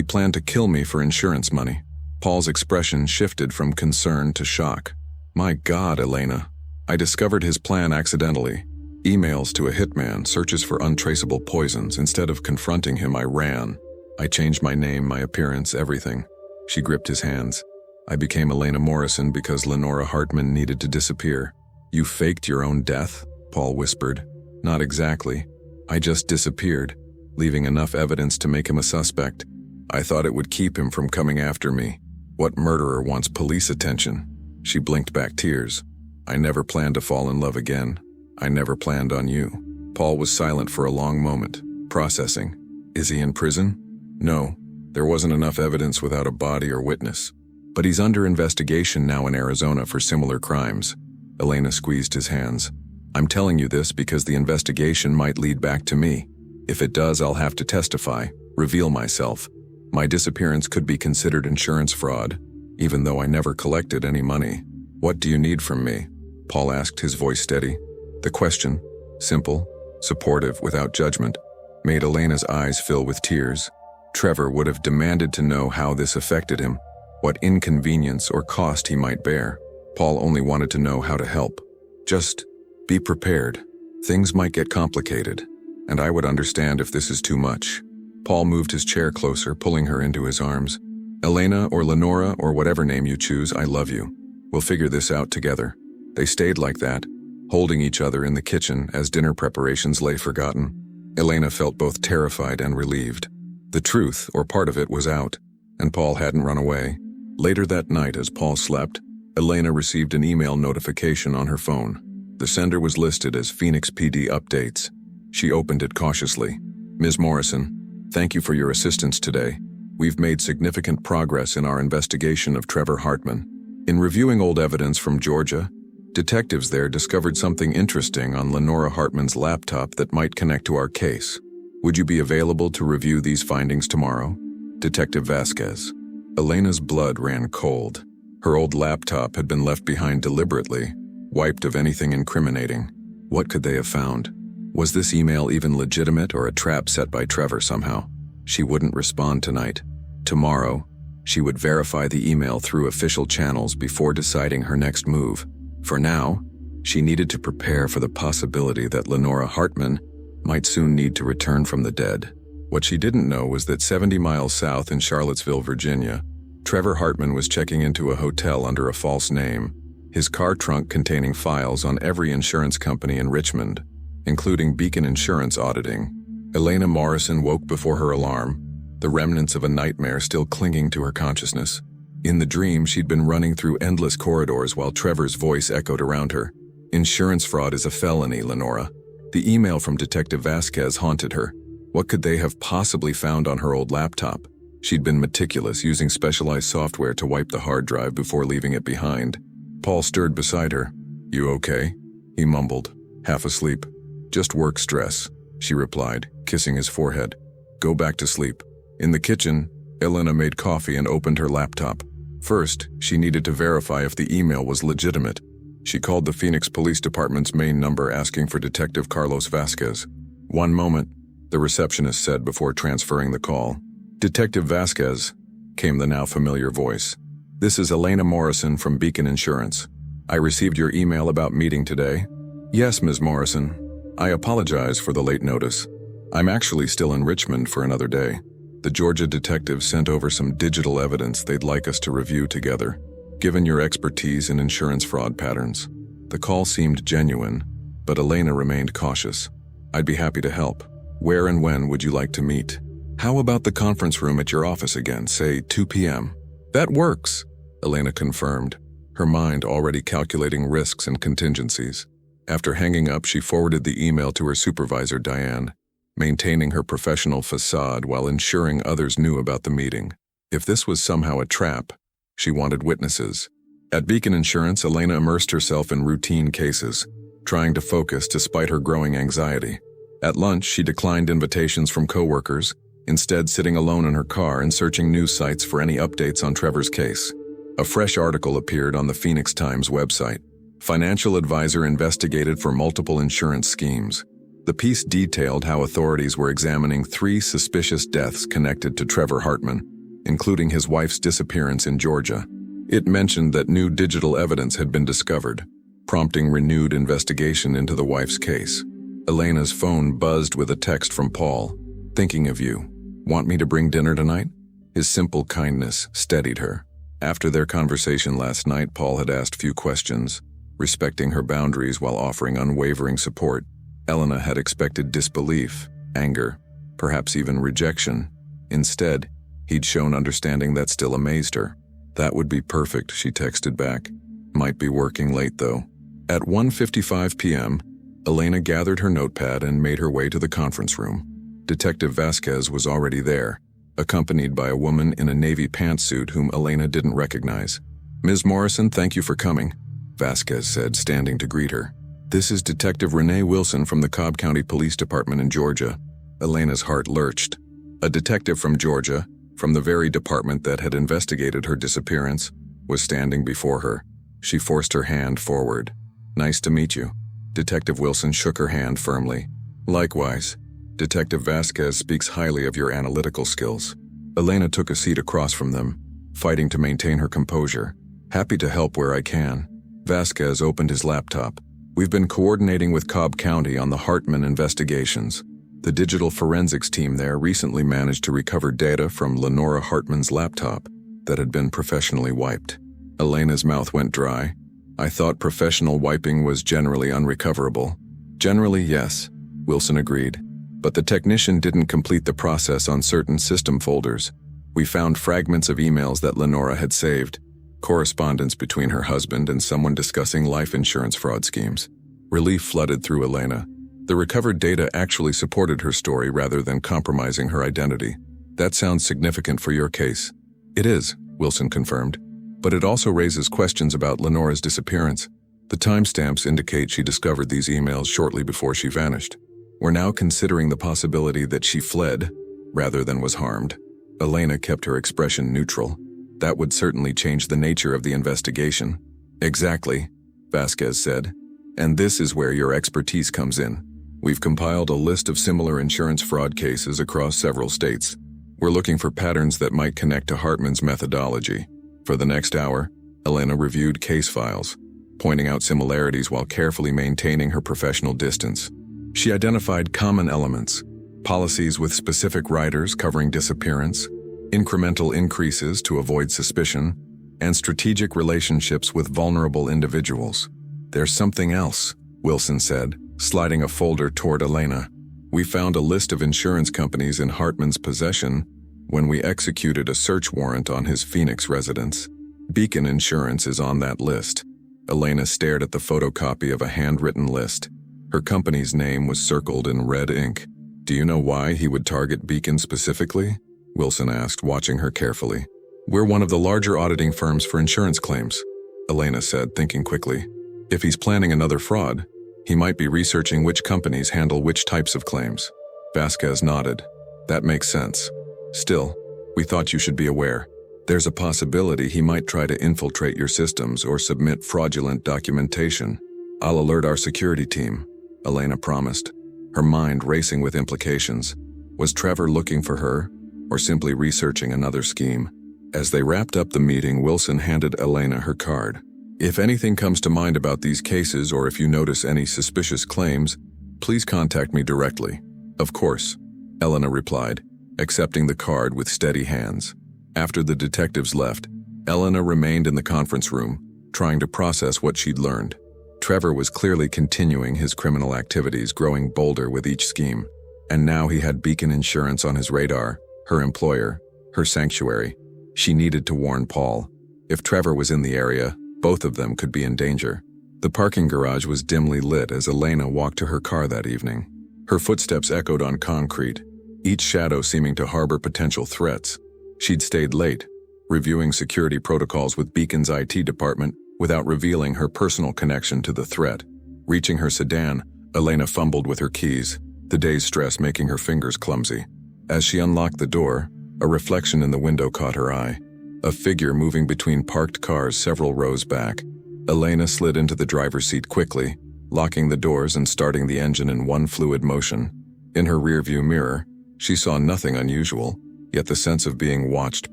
planned to kill me for insurance money." Paul's expression shifted from concern to shock. "My God, Elena. I discovered his plan accidentally. Emails to a hitman, searches for untraceable poisons. Instead of confronting him, I ran. I changed my name, my appearance, everything." She gripped his hands. "I became Elena Morrison because Lenora Hartman needed to disappear." "You faked your own death?" Paul whispered. "Not exactly. I just disappeared, leaving enough evidence to make him a suspect. I thought it would keep him from coming after me. What murderer wants police attention?" She blinked back tears. "I never planned to fall in love again. I never planned on you." Paul was silent for a long moment, processing. "Is he in prison?" "No. There wasn't enough evidence without a body or witness. But he's under investigation now in Arizona for similar crimes." Elena squeezed his hands. "I'm telling you this because the investigation might lead back to me. If it does, I'll have to testify, reveal myself. My disappearance could be considered insurance fraud, even though I never collected any money." "What do you need from me?" Paul asked, his voice steady. The question, simple, supportive, without judgment, made Elena's eyes fill with tears. Trevor would have demanded to know how this affected him, what inconvenience or cost he might bear. Paul only wanted to know how to help. "Just be prepared. Things might get complicated, and I would understand if this is too much." Paul moved his chair closer, pulling her into his arms. "Elena or Lenora or whatever name you choose, I love you. We'll figure this out together." They stayed like that, holding each other in the kitchen as dinner preparations lay forgotten. Elena felt both terrified and relieved. The truth, or part of it, was out, and Paul hadn't run away. Later that night, as Paul slept, Elena received an email notification on her phone. The sender was listed as Phoenix PD Updates. She opened it cautiously. "Ms. Morrison, thank you for your assistance today. We've made significant progress in our investigation of Trevor Hartman. In reviewing old evidence from Georgia, detectives there discovered something interesting on Lenora Hartman's laptop that might connect to our case. Would you be available to review these findings tomorrow? Detective Vasquez." Elena's blood ran cold. Her old laptop had been left behind deliberately, wiped of anything incriminating. What could they have found? Was this email even legitimate or a trap set by Trevor somehow? She wouldn't respond tonight. Tomorrow, she would verify the email through official channels before deciding her next move. For now, she needed to prepare for the possibility that Lenora Hartman might soon need to return from the dead. What she didn't know was that 70 miles south in Charlottesville, Virginia, Trevor Hartman was checking into a hotel under a false name, his car trunk containing files on every insurance company in Richmond, including Beacon Insurance auditing. Elena Morrison woke before her alarm, the remnants of a nightmare still clinging to her consciousness. In the dream, she'd been running through endless corridors while Trevor's voice echoed around her. "Insurance fraud is a felony, Lenora." The email from Detective Vasquez haunted her. What could they have possibly found on her old laptop? She'd been meticulous, using specialized software to wipe the hard drive before leaving it behind. Paul stirred beside her. "You okay?" he mumbled, half asleep. "Just work stress," she replied, kissing his forehead. "Go back to sleep." In the kitchen, Elena made coffee and opened her laptop. First, she needed to verify if the email was legitimate. She called the Phoenix Police Department's main number asking for Detective Carlos Vasquez. "One moment," the receptionist said before transferring the call. "Detective Vasquez," came the now familiar voice. "This is Elena Morrison from Beacon Insurance. I received your email about meeting today." "Yes, Ms. Morrison. I apologize for the late notice. I'm actually still in Richmond for another day." The Georgia detectives sent over some digital evidence they'd like us to review together, given your expertise in insurance fraud patterns. The call seemed genuine, but Elena remained cautious. I'd be happy to help. Where and when would you like to meet? How about the conference room at your office again, say 2 p.m.? That works, Elena confirmed, her mind already calculating risks and contingencies. After hanging up, she forwarded the email to her supervisor, Diane, maintaining her professional facade while ensuring others knew about the meeting. If this was somehow a trap, she wanted witnesses. At Beacon Insurance, Elena immersed herself in routine cases, trying to focus despite her growing anxiety. At lunch, she declined invitations from coworkers, instead sitting alone in her car and searching news sites for any updates on Trevor's case. A fresh article appeared on the Phoenix Times website. Financial advisor investigated for multiple insurance schemes. The piece detailed how authorities were examining 3 suspicious deaths connected to Trevor Hartman, including his wife's disappearance in Georgia. It mentioned that new digital evidence had been discovered, prompting renewed investigation into the wife's case. Elena's phone buzzed with a text from Paul. Thinking of you. Want me to bring dinner tonight? His simple kindness steadied her. After their conversation last night, Paul had asked few questions, respecting her boundaries while offering unwavering support. Elena had expected disbelief, anger, perhaps even rejection. Instead, he'd shown understanding that still amazed her. That would be perfect, she texted back. Might be working late, though. At 1:55 p.m., Elena gathered her notepad and made her way to the conference room. Detective Vasquez was already there, accompanied by a woman in a navy pantsuit whom Elena didn't recognize. Ms. Morrison, thank you for coming, Vasquez said, standing to greet her. This is Detective Renee Wilson from the Cobb County Police Department in Georgia. Elena's heart lurched. A detective from Georgia, from the very department that had investigated her disappearance, was standing before her. She forced her hand forward. Nice to meet you. Detective Wilson shook her hand firmly. Likewise. Detective Vasquez speaks highly of your analytical skills. Elena took a seat across from them, fighting to maintain her composure. Happy to help where I can. Vasquez opened his laptop. We've been coordinating with Cobb County on the Hartman investigations. The digital forensics team there recently managed to recover data from Lenora Hartman's laptop that had been professionally wiped. Elena's mouth went dry. I thought professional wiping was generally unrecoverable. Generally, yes, Wilson agreed. But the technician didn't complete the process on certain system folders. We found fragments of emails that Lenora had saved, correspondence between her husband and someone discussing life insurance fraud schemes. Relief flooded through Elena. The recovered data actually supported her story rather than compromising her identity. That sounds significant for your case. It is, Wilson confirmed. But it also raises questions about Lenora's disappearance. The timestamps indicate she discovered these emails shortly before she vanished. We're now considering the possibility that she fled, rather than was harmed. Elena kept her expression neutral. That would certainly change the nature of the investigation. Exactly, Vasquez said. And this is where your expertise comes in. We've compiled a list of similar insurance fraud cases across several states. We're looking for patterns that might connect to Hartman's methodology. For the next hour, Elena reviewed case files, pointing out similarities while carefully maintaining her professional distance. She identified common elements, policies with specific riders covering disappearance, incremental increases to avoid suspicion, and strategic relationships with vulnerable individuals. There's something else, Wilson said, sliding a folder toward Elena. We found a list of insurance companies in Hartman's possession when we executed a search warrant on his Phoenix residence. Beacon Insurance is on that list. Elena stared at the photocopy of a handwritten list. Her company's name was circled in red ink. Do you know why he would target Beacon specifically? Wilson asked, watching her carefully. We're one of the larger auditing firms for insurance claims, Elena said, thinking quickly. If he's planning another fraud, he might be researching which companies handle which types of claims. Vasquez nodded. That makes sense. Still, we thought you should be aware. There's a possibility he might try to infiltrate your systems or submit fraudulent documentation. I'll alert our security team, Elena promised, her mind racing with implications. Was Trevor looking for her, or simply researching another scheme? As they wrapped up the meeting, Wilson handed Elena her card. If anything comes to mind about these cases or if you notice any suspicious claims, please contact me directly. Of course, Elena replied, accepting the card with steady hands. After the detectives left, Elena remained in the conference room, trying to process what she'd learned. Trevor was clearly continuing his criminal activities, growing bolder with each scheme. And now he had Beacon Insurance on his radar, her employer, her sanctuary. She needed to warn Paul. If Trevor was in the area, both of them could be in danger. The parking garage was dimly lit as Elena walked to her car that evening. Her footsteps echoed on concrete, each shadow seeming to harbor potential threats. She'd stayed late, reviewing security protocols with Beacon's IT department without revealing her personal connection to the threat. Reaching her sedan, Elena fumbled with her keys, the day's stress making her fingers clumsy. As she unlocked the door, a reflection in the window caught her eye. A figure moving between parked cars several rows back. Elena slid into the driver's seat quickly, locking the doors and starting the engine in one fluid motion. In her rearview mirror, she saw nothing unusual, yet the sense of being watched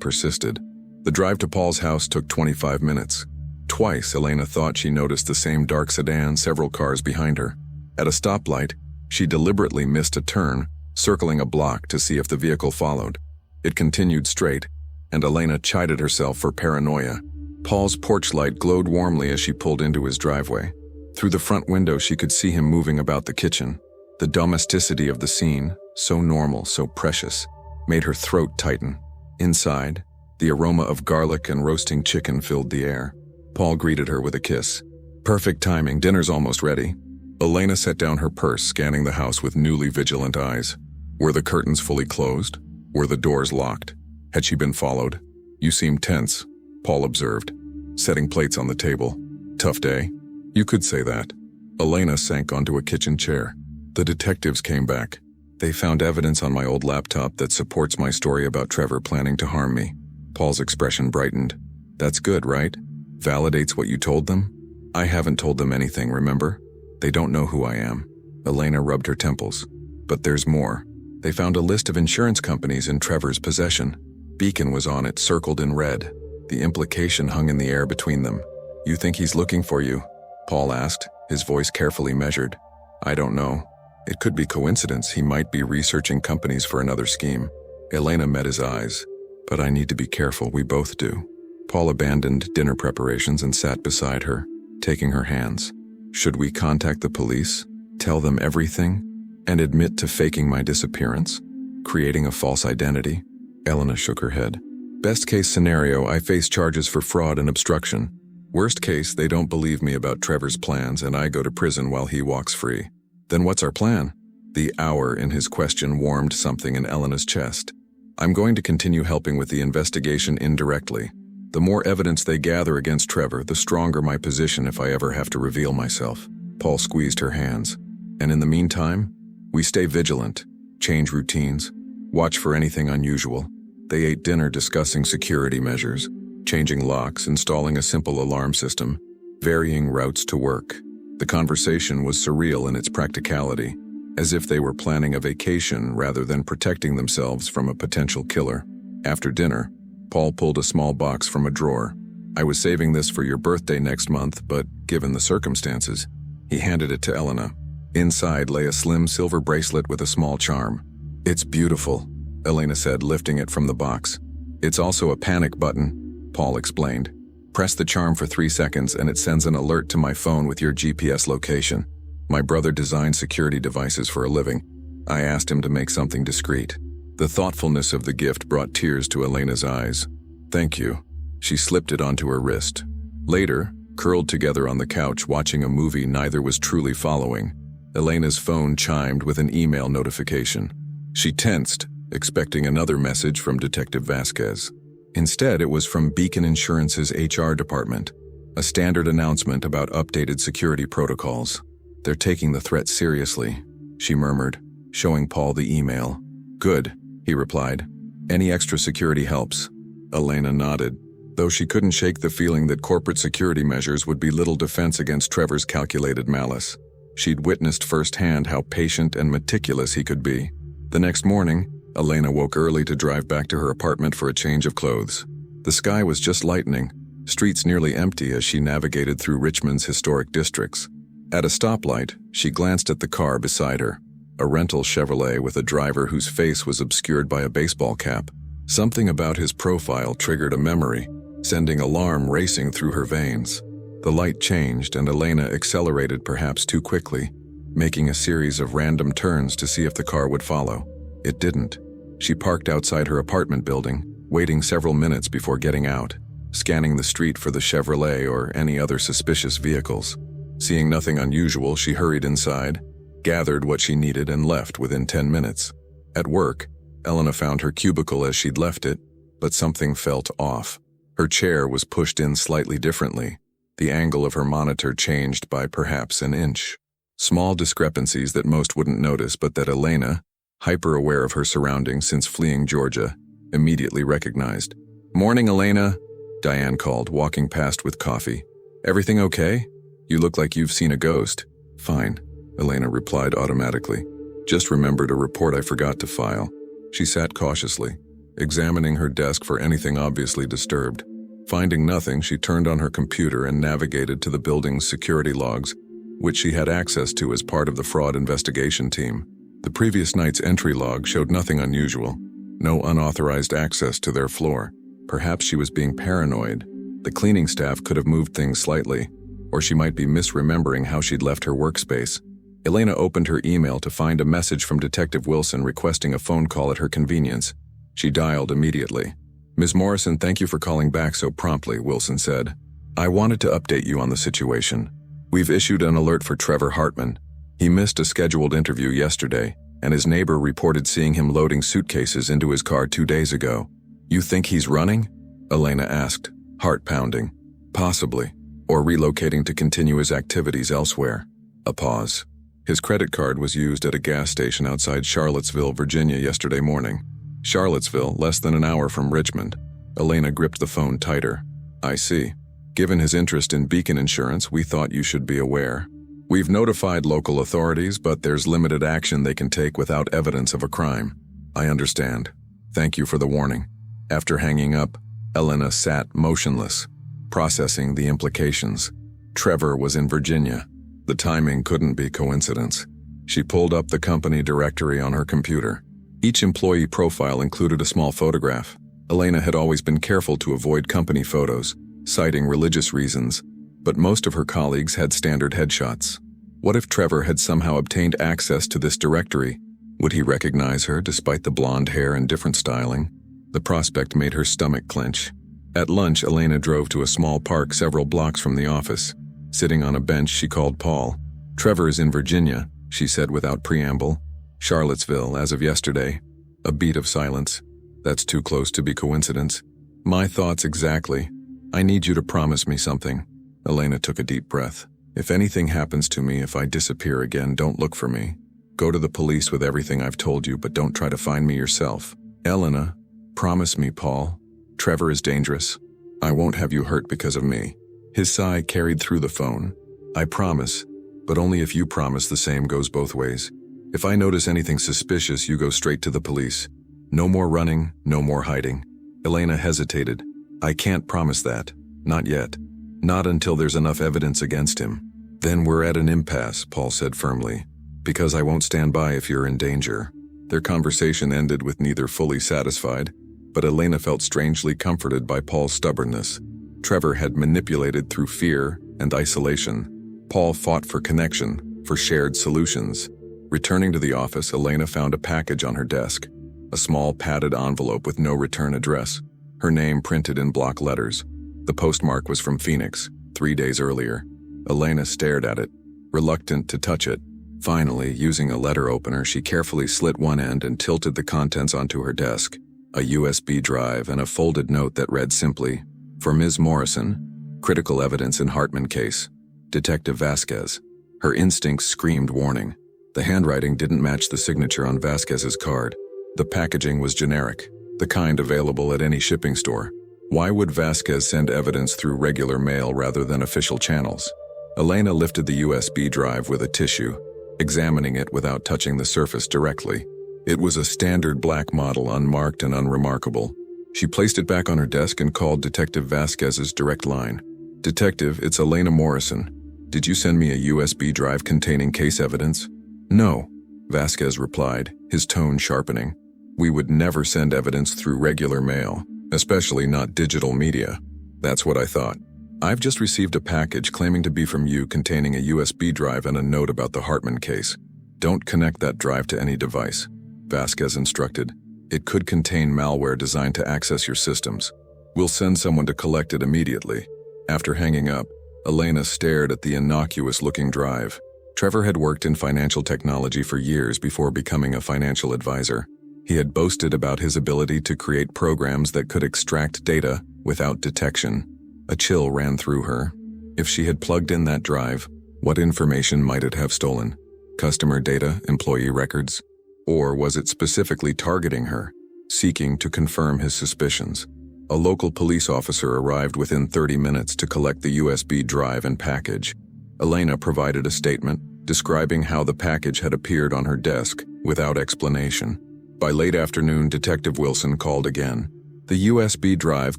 persisted. The drive to Paul's house took 25 minutes. Twice, Elena thought she noticed the same dark sedan several cars behind her. At a stoplight, she deliberately missed a turn, circling a block to see if the vehicle followed. It continued straight, and Elena chided herself for paranoia. Paul's porch light glowed warmly as she pulled into his driveway. Through the front window, she could see him moving about the kitchen. The domesticity of the scene, so normal, so precious, made her throat tighten. Inside, the aroma of garlic and roasting chicken filled the air. Paul greeted her with a kiss. Perfect timing, dinner's almost ready. Elena set down her purse, scanning the house with newly vigilant eyes. Were the curtains fully closed? Were the doors locked? Had she been followed? You seem tense, Paul observed, setting plates on the table. Tough day? You could say that. Elena sank onto a kitchen chair. The detectives came back. They found evidence on my old laptop that supports my story about Trevor planning to harm me. Paul's expression brightened. That's good, right? Validates what you told them? I haven't told them anything, remember? They don't know who I am. Elena rubbed her temples. But there's more. They found a list of insurance companies in Trevor's possession. Beacon was on it, circled in red. The implication hung in the air between them. You think he's looking for you? Paul asked, his voice carefully measured. I don't know. It could be coincidence. He might be researching companies for another scheme. Elena met his eyes. But I need to be careful, we both do. Paul abandoned dinner preparations and sat beside her, taking her hands. Should we contact the police, tell them everything, and admit to faking my disappearance, creating a false identity? Elena shook her head. Best case scenario, I face charges for fraud and obstruction. Worst case, they don't believe me about Trevor's plans and I go to prison while he walks free. Then what's our plan? The hour in his question warmed something in Elena's chest. I'm going to continue helping with the investigation indirectly. The more evidence they gather against Trevor, the stronger my position if I ever have to reveal myself. Paul squeezed her hands. And in the meantime, we stay vigilant, change routines, watch for anything unusual. They ate dinner discussing security measures, changing locks, installing a simple alarm system, varying routes to work. The conversation was surreal in its practicality, as if they were planning a vacation rather than protecting themselves from a potential killer. After dinner, Paul pulled a small box from a drawer. I was saving this for your birthday next month, but given the circumstances, he handed it to Elena. Inside lay a slim silver bracelet with a small charm. It's beautiful, Elena said, lifting it from the box. It's also a panic button, Paul explained. Press the charm for 3 seconds and it sends an alert to my phone with your GPS location. My brother designs security devices for a living. I asked him to make something discreet. The thoughtfulness of the gift brought tears to Elena's eyes. Thank you. She slipped it onto her wrist. Later, curled together on the couch watching a movie neither was truly following, Elena's phone chimed with an email notification. She tensed, expecting another message from Detective Vasquez. Instead, it was from Beacon Insurance's HR department, a standard announcement about updated security protocols. They're taking the threat seriously, she murmured, showing Paul the email. Good, he replied. Any extra security helps. Elena nodded, though she couldn't shake the feeling that corporate security measures would be little defense against Trevor's calculated malice. She'd witnessed firsthand how patient and meticulous he could be. The next morning, Elena woke early to drive back to her apartment for a change of clothes. The sky was just lightening, streets nearly empty as she navigated through Richmond's historic districts. At a stoplight, she glanced at the car beside her. a rental Chevrolet with a driver whose face was obscured by a baseball cap. Something about his profile triggered a memory, sending alarm racing through her veins. The light changed and Elena accelerated perhaps too quickly, making a series of random turns to see if the car would follow. It didn't. She parked outside her apartment building, waiting several minutes before getting out, scanning the street for the Chevrolet or any other suspicious vehicles. Seeing nothing unusual, she hurried inside, gathered what she needed and left within 10 minutes. At work, Elena found her cubicle as she'd left it, but something felt off. Her chair was pushed in slightly differently. The angle of her monitor changed by perhaps an inch. Small discrepancies that most wouldn't notice, but that Elena, hyper-aware of her surroundings since fleeing Georgia, immediately recognized. "Morning, Elena," Diane called, walking past with coffee. "Everything okay? You look like you've seen a ghost." "Fine," Elena replied automatically. "Just remembered a report I forgot to file." She sat cautiously, examining her desk for anything obviously disturbed. Finding nothing, she turned on her computer and navigated to the building's security logs, which she had access to as part of the fraud investigation team. The previous night's entry log showed nothing unusual, no unauthorized access to their floor. Perhaps she was being paranoid. The cleaning staff could have moved things slightly, or she might be misremembering how she'd left her workspace. Elena opened her email to find a message from Detective Wilson requesting a phone call at her convenience. She dialed immediately. "Ms. Morrison, thank you for calling back so promptly," Wilson said. "I wanted to update you on the situation. We've issued an alert for Trevor Hartman. He missed a scheduled interview yesterday, and his neighbor reported seeing him loading suitcases into his car 2 days ago." "You think he's running?" Elena asked, heart pounding. "Possibly. Or relocating to continue his activities elsewhere." A pause. "His credit card was used at a gas station outside Charlottesville, Virginia yesterday morning." Charlottesville, less than an hour from Richmond. Elena gripped the phone tighter. "I see. Given his interest in Beacon Insurance, we thought you should be aware. We've notified local authorities, but there's limited action they can take without evidence of a crime." "I understand. Thank you for the warning." After hanging up, Elena sat motionless, processing the implications. Trevor was in Virginia. The timing couldn't be coincidence. She pulled up the company directory on her computer. Each employee profile included a small photograph. Elena had always been careful to avoid company photos, citing religious reasons, but most of her colleagues had standard headshots. What if Trevor had somehow obtained access to this directory? Would he recognize her despite the blonde hair and different styling? The prospect made her stomach clench. At lunch, Elena drove to a small park several blocks from the office. Sitting on a bench, she called Paul. "Trevor is in Virginia," she said without preamble. "Charlottesville, as of yesterday." A beat of silence. "That's too close to be coincidence." "My thoughts exactly. I need you to promise me something." Elena took a deep breath. "If anything happens to me, if I disappear again, don't look for me. Go to the police with everything I've told you, but don't try to find me yourself." "Elena, promise me, Paul. Trevor is dangerous. I won't have you hurt because of me." His sigh carried through the phone. "I promise, but only if you promise the same goes both ways. If I notice anything suspicious, you go straight to the police. No more running, no more hiding." Elena hesitated. "I can't promise that. Not yet. Not until there's enough evidence against him." "Then we're at an impasse," Paul said firmly. "Because I won't stand by if you're in danger." Their conversation ended with neither fully satisfied, but Elena felt strangely comforted by Paul's stubbornness. Trevor had manipulated through fear and isolation. Paul fought for connection, for shared solutions. Returning to the office, Elena found a package on her desk. A small padded envelope with no return address. Her name printed in block letters. The postmark was from Phoenix, 3 days earlier. Elena stared at it, reluctant to touch it. Finally, using a letter opener, she carefully slit one end and tilted the contents onto her desk. A USB drive and a folded note that read simply, "For Ms. Morrison, critical evidence in Hartman case. Detective Vasquez." Her instincts screamed warning. The handwriting didn't match the signature on Vasquez's card. The packaging was generic, the kind available at any shipping store. Why would Vasquez send evidence through regular mail rather than official channels? Elena lifted the USB drive with a tissue, examining it without touching the surface directly. It was a standard black model, unmarked and unremarkable. She placed it back on her desk and called Detective Vasquez's direct line. "Detective, it's Elena Morrison. Did you send me a USB drive containing case evidence?" "No." Vasquez replied, his tone sharpening. We would never send evidence through regular mail, especially not digital media. That's what I thought. I've just received a package claiming to be from you containing a USB drive and a note about the Hartman case. Don't connect that drive to any device, Vasquez instructed. It could contain malware designed to access your systems. We'll send someone to collect it immediately. After hanging up, Elena stared at the innocuous-looking drive. Trevor had worked in financial technology for years before becoming a financial advisor. He had boasted about his ability to create programs that could extract data without detection. A chill ran through her. If she had plugged in that drive, what information might it have stolen? Customer data, employee records? Or was it specifically targeting her, seeking to confirm his suspicions? A local police officer arrived within 30 minutes to collect the USB drive and package. Elena provided a statement describing how the package had appeared on her desk without explanation. By late afternoon, Detective Wilson called again. The USB drive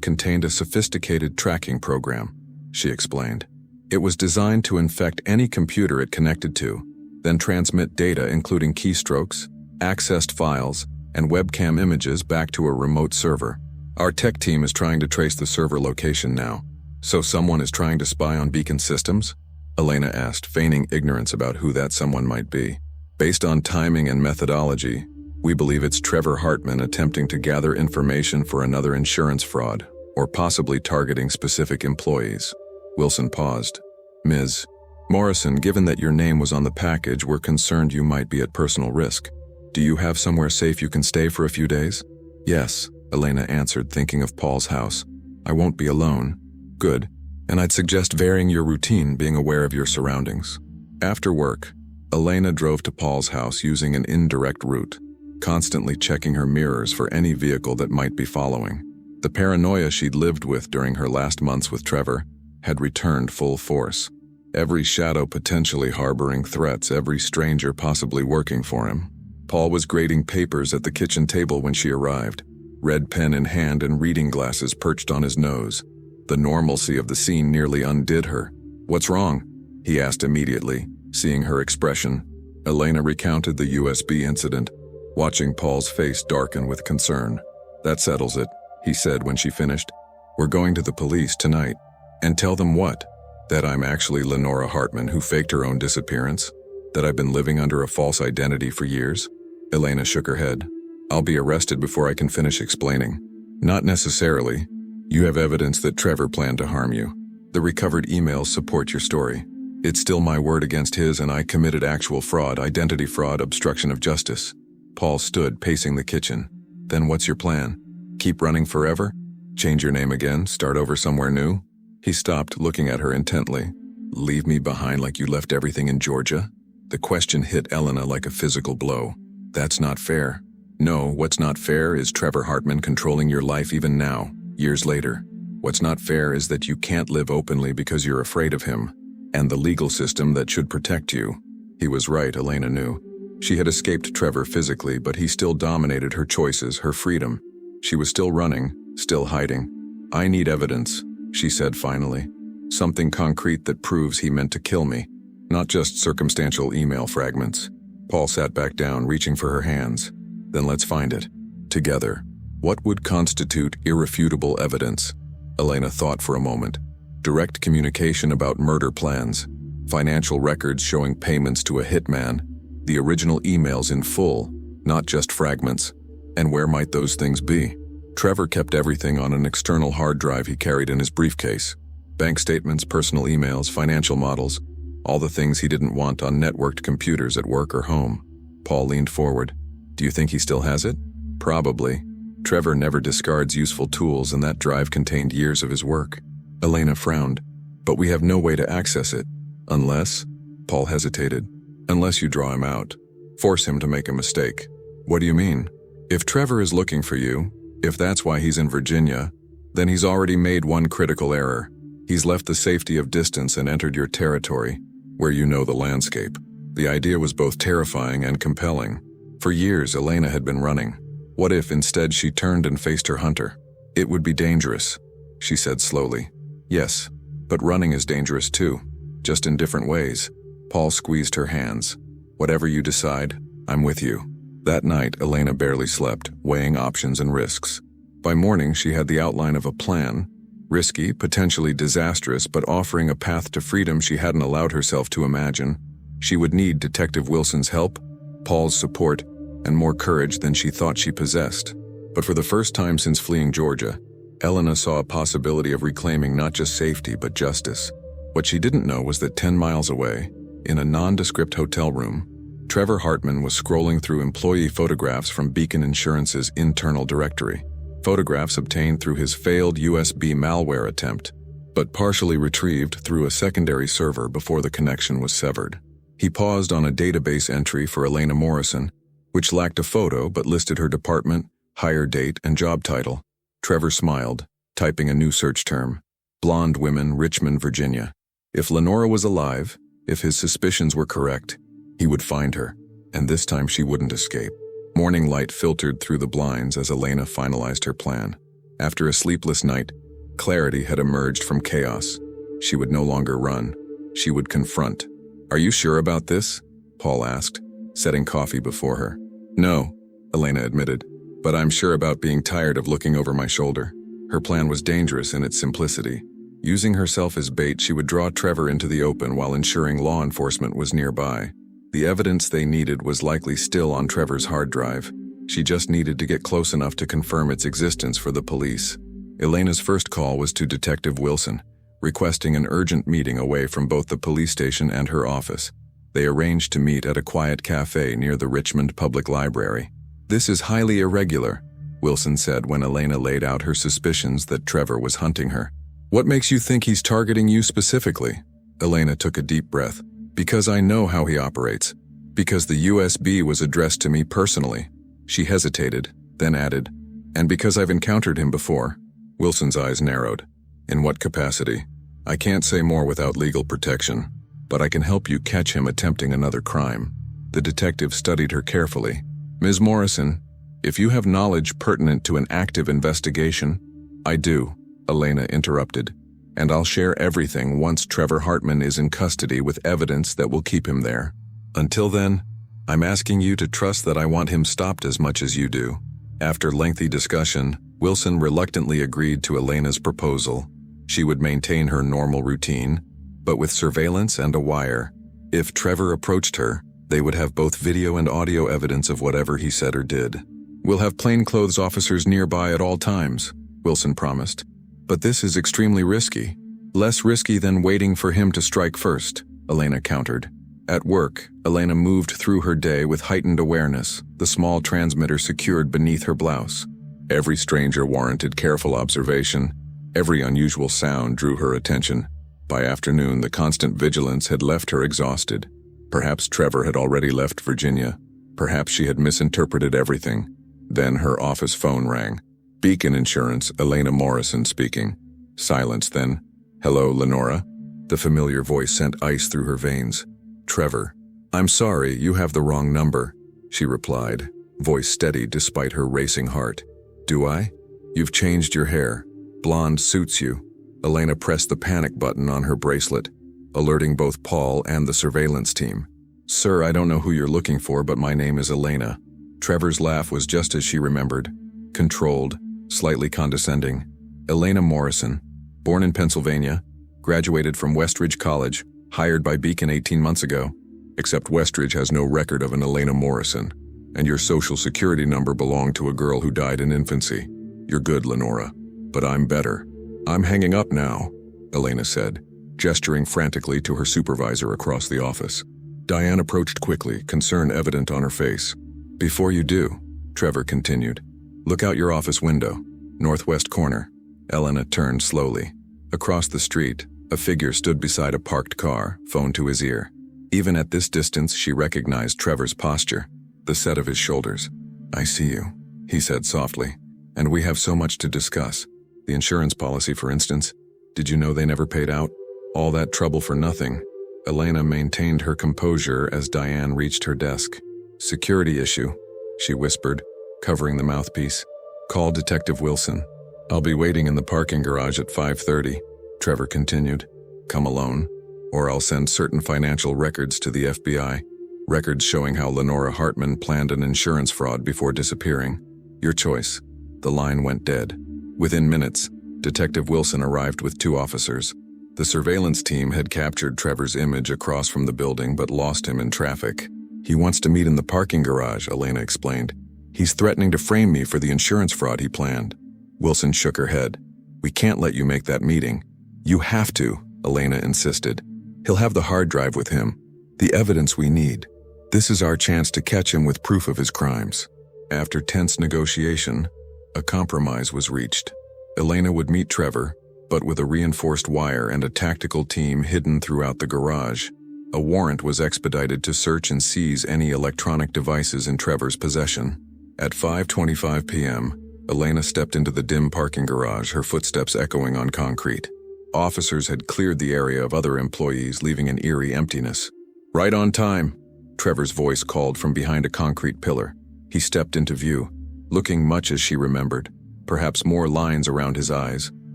contained a sophisticated tracking program, she explained. It was designed to infect any computer it connected to, then transmit data including keystrokes, accessed files, and webcam images back to a remote server. Our tech team is trying to trace the server location now. So someone is trying to spy on Beacon Systems? Elena asked, feigning ignorance about who that someone might be. Based on timing and methodology, we believe it's Trevor Hartman attempting to gather information for another insurance fraud, or possibly targeting specific employees. Wilson paused. Ms. Morrison, given that your name was on the package, we're concerned you might be at personal risk. Do you have somewhere safe you can stay for a few days? Yes, Elena answered, thinking of Paul's house. I won't be alone. Good. And I'd suggest varying your routine, being aware of your surroundings. After work, Elena drove to Paul's house using an indirect route, constantly checking her mirrors for any vehicle that might be following. The paranoia she'd lived with during her last months with Trevor had returned full force. Every shadow potentially harboring threats, every stranger possibly working for him. Paul was grading papers at the kitchen table when she arrived, red pen in hand and reading glasses perched on his nose. The normalcy of the scene nearly undid her. What's wrong? He asked immediately, seeing her expression. Elena recounted the USB incident, watching Paul's face darken with concern. That settles it, he said when she finished. We're going to the police tonight. And tell them what? That I'm actually Lenora Hartman who faked her own disappearance? That I've been living under a false identity for years? Elena shook her head. I'll be arrested before I can finish explaining. Not necessarily. You have evidence that Trevor planned to harm you. The recovered emails support your story. It's still my word against his, and I committed actual fraud, identity fraud, obstruction of justice. Paul stood, pacing the kitchen. Then what's your plan? Keep running forever? Change your name again? Start over somewhere new? He stopped, looking at her intently. Leave me behind like you left everything in Georgia? The question hit Elena like a physical blow. That's not fair. No, what's not fair is Trevor Hartman controlling your life even now, years later. What's not fair is that you can't live openly because you're afraid of him, and the legal system that should protect you. He was right, Elena knew. She had escaped Trevor physically, but he still dominated her choices, her freedom. She was still running, still hiding. I need evidence, she said finally. Something concrete that proves he meant to kill me, not just circumstantial email fragments. Paul sat back down, reaching for her hands. Then let's find it. Together. What would constitute irrefutable evidence? Elena thought for a moment. Direct communication about murder plans, financial records showing payments to a hitman, the original emails in full, not just fragments. And where might those things be? Trevor kept everything on an external hard drive he carried in his briefcase. Bank statements, personal emails, financial models, all the things he didn't want on networked computers at work or home. Paul leaned forward. Do you think he still has it? Probably. Trevor never discards useful tools, and that drive contained years of his work. Elena frowned. But we have no way to access it. Unless? Paul hesitated. Unless you draw him out. Force him to make a mistake. What do you mean? If Trevor is looking for you, if that's why he's in Virginia, then he's already made one critical error. He's left the safety of distance and entered your territory, where you know the landscape. The idea was both terrifying and compelling. For years, Elena had been running. What if instead she turned and faced her hunter? It would be dangerous, she said slowly. Yes, but running is dangerous too, just in different ways. Paul squeezed her hands. Whatever you decide, I'm with you." That night, Elena barely slept, weighing options and risks. By morning, she had the outline of a plan. Risky, potentially disastrous, but offering a path to freedom she hadn't allowed herself to imagine. She would need Detective Wilson's help, Paul's support, and more courage than she thought she possessed. But for the first time since fleeing Georgia, Elena saw a possibility of reclaiming not just safety but justice. What she didn't know was that 10 miles away, in a nondescript hotel room, Trevor Hartman was scrolling through employee photographs from Beacon Insurance's internal directory. Photographs obtained through his failed USB malware attempt, but partially retrieved through a secondary server before the connection was severed. He paused on a database entry for Elena Morrison, which lacked a photo but listed her department, hire date, and job title. Trevor smiled, typing a new search term: blonde women, Richmond, Virginia. If Lenora was alive, if his suspicions were correct, he would find her, and this time she wouldn't escape. Morning light filtered through the blinds as Elena finalized her plan. After a sleepless night, clarity had emerged from chaos. She would no longer run. She would confront. "Are you sure about this?" Paul asked, setting coffee before her. "No," Elena admitted, "but I'm sure about being tired of looking over my shoulder." Her plan was dangerous in its simplicity. Using herself as bait, she would draw Trevor into the open while ensuring law enforcement was nearby. The evidence they needed was likely still on Trevor's hard drive. She just needed to get close enough to confirm its existence for the police. Elena's first call was to Detective Wilson, requesting an urgent meeting away from both the police station and her office. They arranged to meet at a quiet cafe near the Richmond Public Library. "This is highly irregular," Wilson said when Elena laid out her suspicions that Trevor was hunting her. "What makes you think he's targeting you specifically?" Elena took a deep breath. "Because I know how he operates. Because the USB was addressed to me personally." She hesitated, then added, "And because I've encountered him before." Wilson's eyes narrowed. "In what capacity?" "I can't say more without legal protection, but I can help you catch him attempting another crime." The detective studied her carefully. "Ms. Morrison, if you have knowledge pertinent to an active investigation—" "I do," Elena interrupted. "And I'll share everything once Trevor Hartman is in custody with evidence that will keep him there. Until then, I'm asking you to trust that I want him stopped as much as you do." After lengthy discussion, Wilson reluctantly agreed to Elena's proposal. She would maintain her normal routine, but with surveillance and a wire. If Trevor approached her, they would have both video and audio evidence of whatever he said or did. "We'll have plainclothes officers nearby at all times," Wilson promised. "But this is extremely risky." "Less risky than waiting for him to strike first," Elena countered. At work, Elena moved through her day with heightened awareness, the small transmitter secured beneath her blouse. Every stranger warranted careful observation. Every unusual sound drew her attention. By afternoon, the constant vigilance had left her exhausted. Perhaps Trevor had already left Virginia. Perhaps she had misinterpreted everything. Then her office phone rang. Beacon Insurance, Elena Morrison speaking. Silence then. "Hello, Lenora?" The familiar voice sent ice through her veins. "Trevor, I'm sorry, you have the wrong number," she replied, voice steady despite her racing heart. "Do I? You've changed your hair. Blonde suits you." Elena pressed the panic button on her bracelet, alerting both Paul and the surveillance team. "Sir, I don't know who you're looking for, but my name is Elena." Trevor's laugh was just as she remembered. Controlled, slightly condescending. "Elena Morrison, born in Pennsylvania, graduated from Westridge College, hired by Beacon 18 months ago. Except Westridge has no record of an Elena Morrison, and your social security number belonged to a girl who died in infancy. You're good, Lenora, but I'm better." "I'm hanging up now," Elena said, gesturing frantically to her supervisor across the office. Diane approached quickly, concern evident on her face. "Before you do," Trevor continued, "look out your office window, northwest corner." Elena turned slowly. Across the street, a figure stood beside a parked car, phone to his ear. Even at this distance, she recognized Trevor's posture, the set of his shoulders. "I see you," he said softly, "and we have so much to discuss. The insurance policy, for instance. Did you know they never paid out? All that trouble for nothing." Elena maintained her composure as Diane reached her desk. "Security issue," she whispered, covering the mouthpiece. "Call Detective Wilson." "I'll be waiting in the parking garage at 5:30, Trevor continued. "Come alone, or I'll send certain financial records to the FBI." Records showing how Lenora Hartman planned an insurance fraud before disappearing. Your choice. The line went dead. Within minutes, Detective Wilson arrived with 2 officers. The surveillance team had captured Trevor's image across from the building but lost him in traffic. He wants to meet in the parking garage, Elena explained. He's threatening to frame me for the insurance fraud he planned. Wilson shook her head. We can't let you make that meeting. You have to, Elena insisted. He'll have the hard drive with him. The evidence we need. This is our chance to catch him with proof of his crimes. After tense negotiation, a compromise was reached. Elena would meet Trevor, but with a reinforced wire and a tactical team hidden throughout the garage. A warrant was expedited to search and seize any electronic devices in Trevor's possession. At 5:25 p.m., Elena stepped into the dim parking garage, her footsteps echoing on concrete. Officers had cleared the area of other employees, leaving an eerie emptiness. Right on time, Trevor's voice called from behind a concrete pillar. He stepped into view, looking much as she remembered, perhaps more lines around his eyes,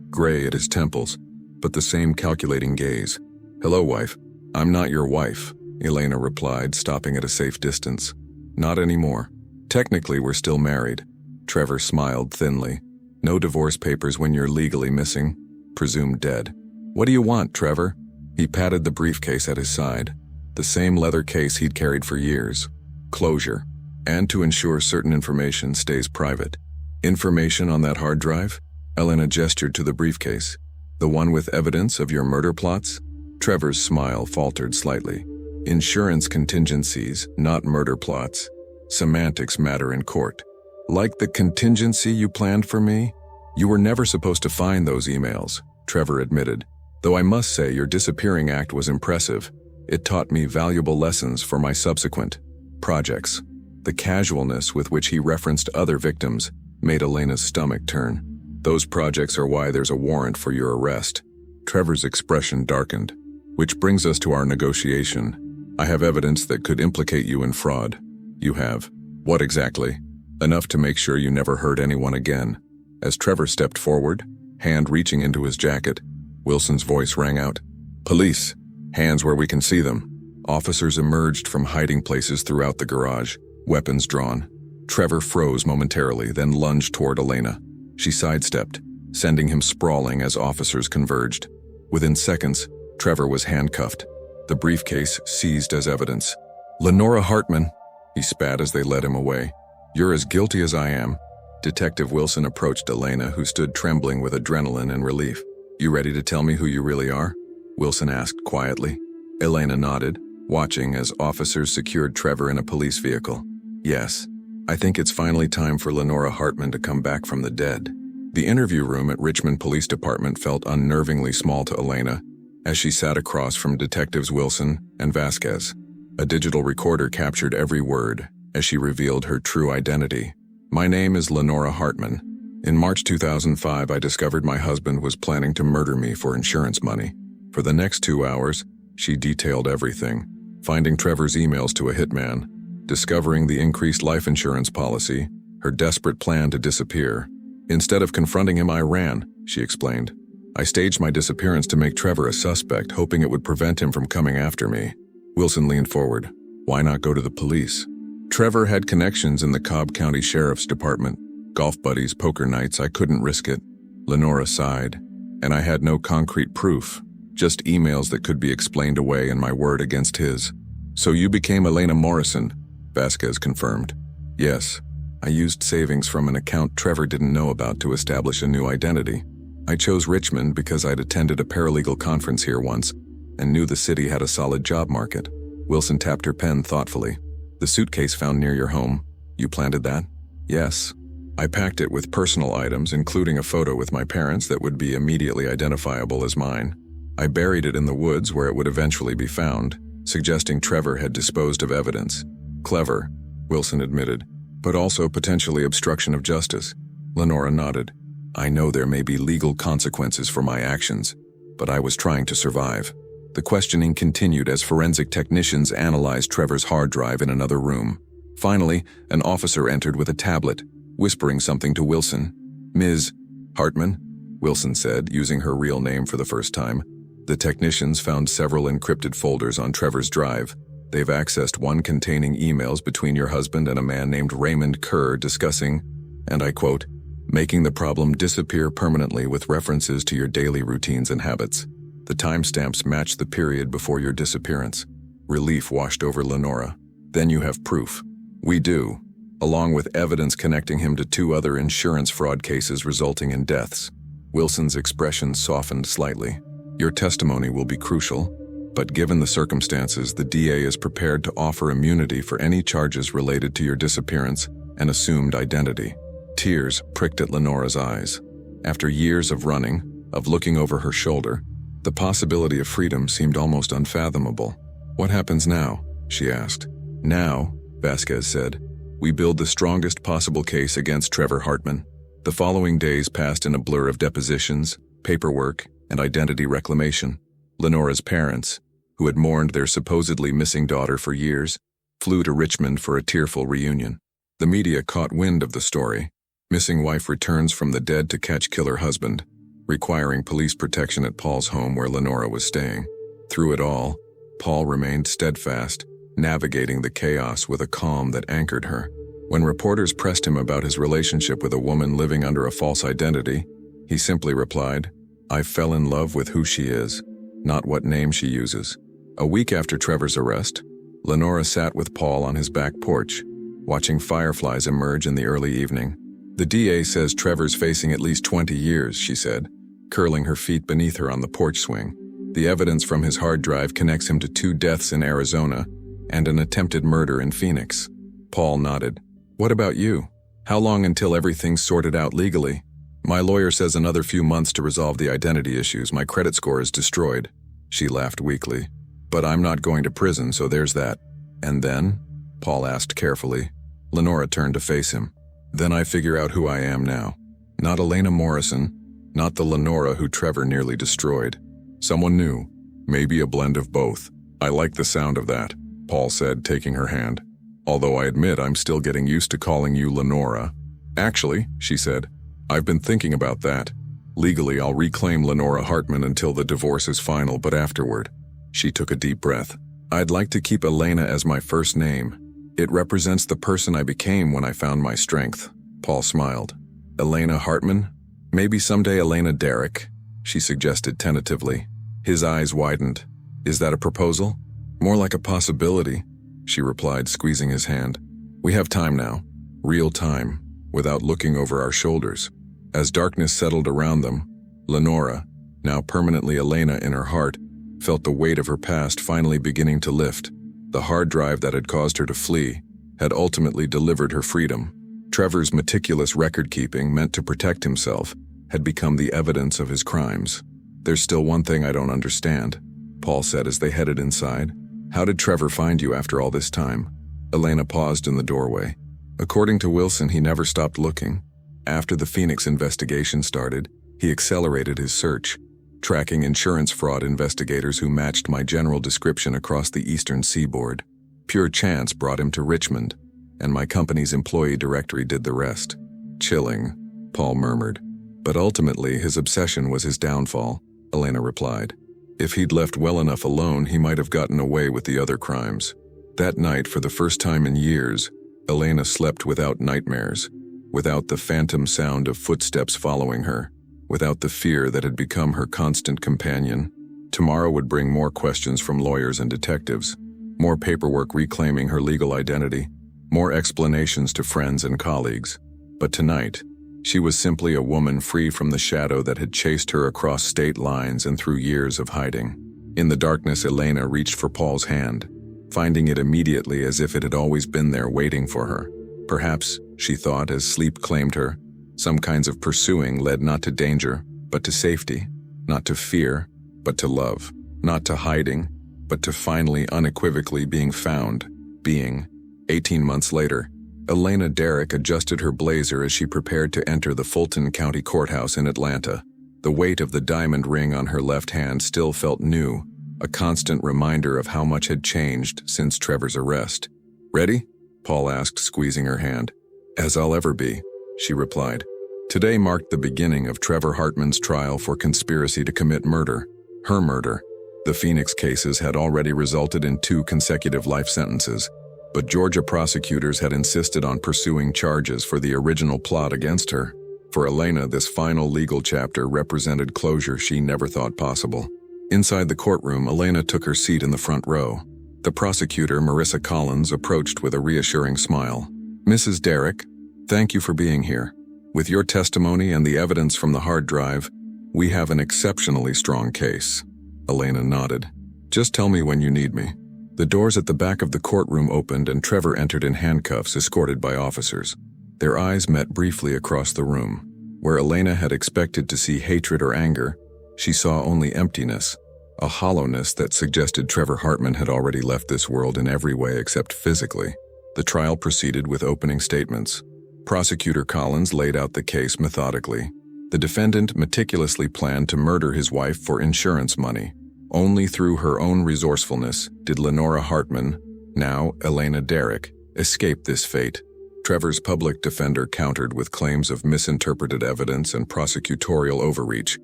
gray at his temples, but the same calculating gaze. Hello, wife. I'm not your wife, Elena replied, stopping at a safe distance. Not anymore. Technically, we're still married. Trevor smiled thinly. No divorce papers when you're legally missing. Presumed dead. What do you want, Trevor? He patted the briefcase at his side. The same leather case he'd carried for years. Closure. And to ensure certain information stays private. Information on that hard drive? Elena gestured to the briefcase. The one with evidence of your murder plots? Trevor's smile faltered slightly. Insurance contingencies, not murder plots. Semantics matter in court. Like the contingency you planned for me? You were never supposed to find those emails, Trevor admitted. Though I must say your disappearing act was impressive. It taught me valuable lessons for my subsequent projects. The casualness with which he referenced other victims made Elena's stomach turn. Those projects are why there's a warrant for your arrest. Trevor's expression darkened. Which brings us to our negotiation. I have evidence that could implicate you in fraud. You have. What exactly? Enough to make sure you never hurt anyone again. As Trevor stepped forward, hand reaching into his jacket, Wilson's voice rang out. Police. Hands where we can see them. Officers emerged from hiding places throughout the garage, weapons drawn. Trevor froze momentarily, then lunged toward Elena. She sidestepped, sending him sprawling as officers converged. Within seconds, Trevor was handcuffed, the briefcase seized as evidence. Lenora Hartman, he spat as they led him away. You're as guilty as I am. Detective Wilson approached Elena, who stood trembling with adrenaline and relief. You ready to tell me who you really are? Wilson asked quietly. Elena nodded, watching as officers secured Trevor in a police vehicle. Yes, I think it's finally time for Lenora Hartman to come back from the dead. The interview room at Richmond Police Department felt unnervingly small to Elena as she sat across from Detectives Wilson and Vasquez. A digital recorder captured every word as she revealed her true identity. My name is Lenora Hartman. In March 2005, I discovered my husband was planning to murder me for insurance money. For the next 2 hours, she detailed everything, finding Trevor's emails to a hitman, discovering the increased life insurance policy, her desperate plan to disappear. Instead of confronting him, I ran, she explained. I staged my disappearance to make Trevor a suspect, hoping it would prevent him from coming after me. Wilson leaned forward. Why not go to the police? Trevor had connections in the Cobb County Sheriff's Department. Golf buddies, poker nights, I couldn't risk it. Lenora sighed. And I had no concrete proof. Just emails that could be explained away and my word against his. So you became Elena Morrison, Vasquez confirmed. Yes, I used savings from an account Trevor didn't know about to establish a new identity. I chose Richmond because I'd attended a paralegal conference here once and knew the city had a solid job market. Wilson tapped her pen thoughtfully. The suitcase found near your home, you planted that? Yes. I packed it with personal items, including a photo with my parents that would be immediately identifiable as mine. I buried it in the woods where it would eventually be found, suggesting Trevor had disposed of evidence. Clever, Wilson admitted, but also potentially obstruction of justice. Lenora nodded. I know there may be legal consequences for my actions, but I was trying to survive. The questioning continued as forensic technicians analyzed Trevor's hard drive in another room. Finally, an officer entered with a tablet, whispering something to Wilson. Ms. Hartman, Wilson said, using her real name for the first time. The technicians found several encrypted folders on Trevor's drive. They've accessed one containing emails between your husband and a man named Raymond Kerr discussing, and I quote, making the problem disappear permanently with references to your daily routines and habits. The timestamps match the period before your disappearance. Relief washed over Lenora. Then you have proof. We do, along with evidence connecting him to 2 other insurance fraud cases resulting in deaths. Wilson's expression softened slightly. Your testimony will be crucial, but given the circumstances, the DA is prepared to offer immunity for any charges related to your disappearance and assumed identity. Tears pricked at Lenora's eyes. After years of running, of looking over her shoulder, the possibility of freedom seemed almost unfathomable. What happens now? She asked. Now, Vasquez said, we build the strongest possible case against Trevor Hartman. The following days passed in a blur of depositions, paperwork, and identity reclamation. Lenora's parents, who had mourned their supposedly missing daughter for years, flew to Richmond for a tearful reunion. The media caught wind of the story. Missing wife returns from the dead to catch killer husband, requiring police protection at Paul's home where Lenora was staying. Through it all, Paul remained steadfast, navigating the chaos with a calm that anchored her. When reporters pressed him about his relationship with a woman living under a false identity, he simply replied, I fell in love with who she is, not what name she uses. A week after Trevor's arrest, Lenora sat with Paul on his back porch, watching fireflies emerge in the early evening. The DA says Trevor's facing at least 20 years, she said, curling her feet beneath her on the porch swing. The evidence from his hard drive connects him to 2 deaths in Arizona and an attempted murder in Phoenix. Paul nodded. What about you? How long until everything's sorted out legally? My lawyer says another few months to resolve the identity issues. My credit score is destroyed. She laughed weakly. But I'm not going to prison, so there's that. And then? Paul asked carefully. Lenora turned to face him. Then I figure out who I am now. Not Elena Morrison, not the Lenora who Trevor nearly destroyed. Someone new, maybe a blend of both. I like the sound of that, Paul said, taking her hand. Although I admit I'm still getting used to calling you Lenora. Actually, she said, I've been thinking about that. Legally, I'll reclaim Lenora Hartman until the divorce is final, but afterward. She took a deep breath. I'd like to keep Elena as my first name. It represents the person I became when I found my strength. Paul smiled. Elena Hartman? Maybe someday Elena Derrick, she suggested tentatively. His eyes widened. Is that a proposal? More like a possibility, she replied, squeezing his hand. We have time now. Real time, without looking over our shoulders. As darkness settled around them, Lenora, now permanently Elena in her heart, felt the weight of her past finally beginning to lift. The hard drive that had caused her to flee had ultimately delivered her freedom. Trevor's meticulous record-keeping, meant to protect himself, had become the evidence of his crimes. There's still one thing I don't understand, Paul said as they headed inside. How did Trevor find you after all this time? Elena paused in the doorway. According to Wilson, he never stopped looking. After the Phoenix investigation started, he accelerated his search, tracking insurance fraud investigators who matched my general description across the eastern seaboard. Pure chance brought him to Richmond, and my company's employee directory did the rest. Chilling, Paul murmured. But ultimately, his obsession was his downfall, Elena replied. If he'd left well enough alone, he might have gotten away with the other crimes. That night, for the first time in years, Elena slept without nightmares, without the phantom sound of footsteps following her, without the fear that had become her constant companion. Tomorrow would bring more questions from lawyers and detectives, more paperwork reclaiming her legal identity, more explanations to friends and colleagues. But tonight, she was simply a woman free from the shadow that had chased her across state lines and through years of hiding. In the darkness, Elena reached for Paul's hand, finding it immediately as if it had always been there waiting for her. Perhaps, she thought as sleep claimed her, some kinds of pursuing led not to danger, but to safety, not to fear, but to love, not to hiding, but to finally unequivocally being found, being. 18 months later, Elena Derrick adjusted her blazer as she prepared to enter the Fulton County Courthouse in Atlanta. The weight of the diamond ring on her left hand still felt new, a constant reminder of how much had changed since Trevor's arrest. Ready? Paul asked, squeezing her hand. As I'll ever be, she replied. Today marked the beginning of Trevor Hartman's trial for conspiracy to commit murder. Her murder. The Phoenix cases had already resulted in 2 consecutive life sentences, but Georgia prosecutors had insisted on pursuing charges for the original plot against her. For Elena, this final legal chapter represented closure she never thought possible. Inside the courtroom, Elena took her seat in the front row. The prosecutor, Marissa Collins, approached with a reassuring smile. "Mrs. Derrick, thank you for being here. With your testimony and the evidence from the hard drive, we have an exceptionally strong case." Elena nodded. "Just tell me when you need me." The doors at the back of the courtroom opened and Trevor entered in handcuffs, escorted by officers. Their eyes met briefly across the room. Where Elena had expected to see hatred or anger, she saw only emptiness, a hollowness that suggested Trevor Hartman had already left this world in every way except physically. The trial proceeded with opening statements. Prosecutor Collins laid out the case methodically. The defendant meticulously planned to murder his wife for insurance money. Only through her own resourcefulness did Lenora Hartman, now Elena Derrick, escape this fate. Trevor's public defender countered with claims of misinterpreted evidence and prosecutorial overreach,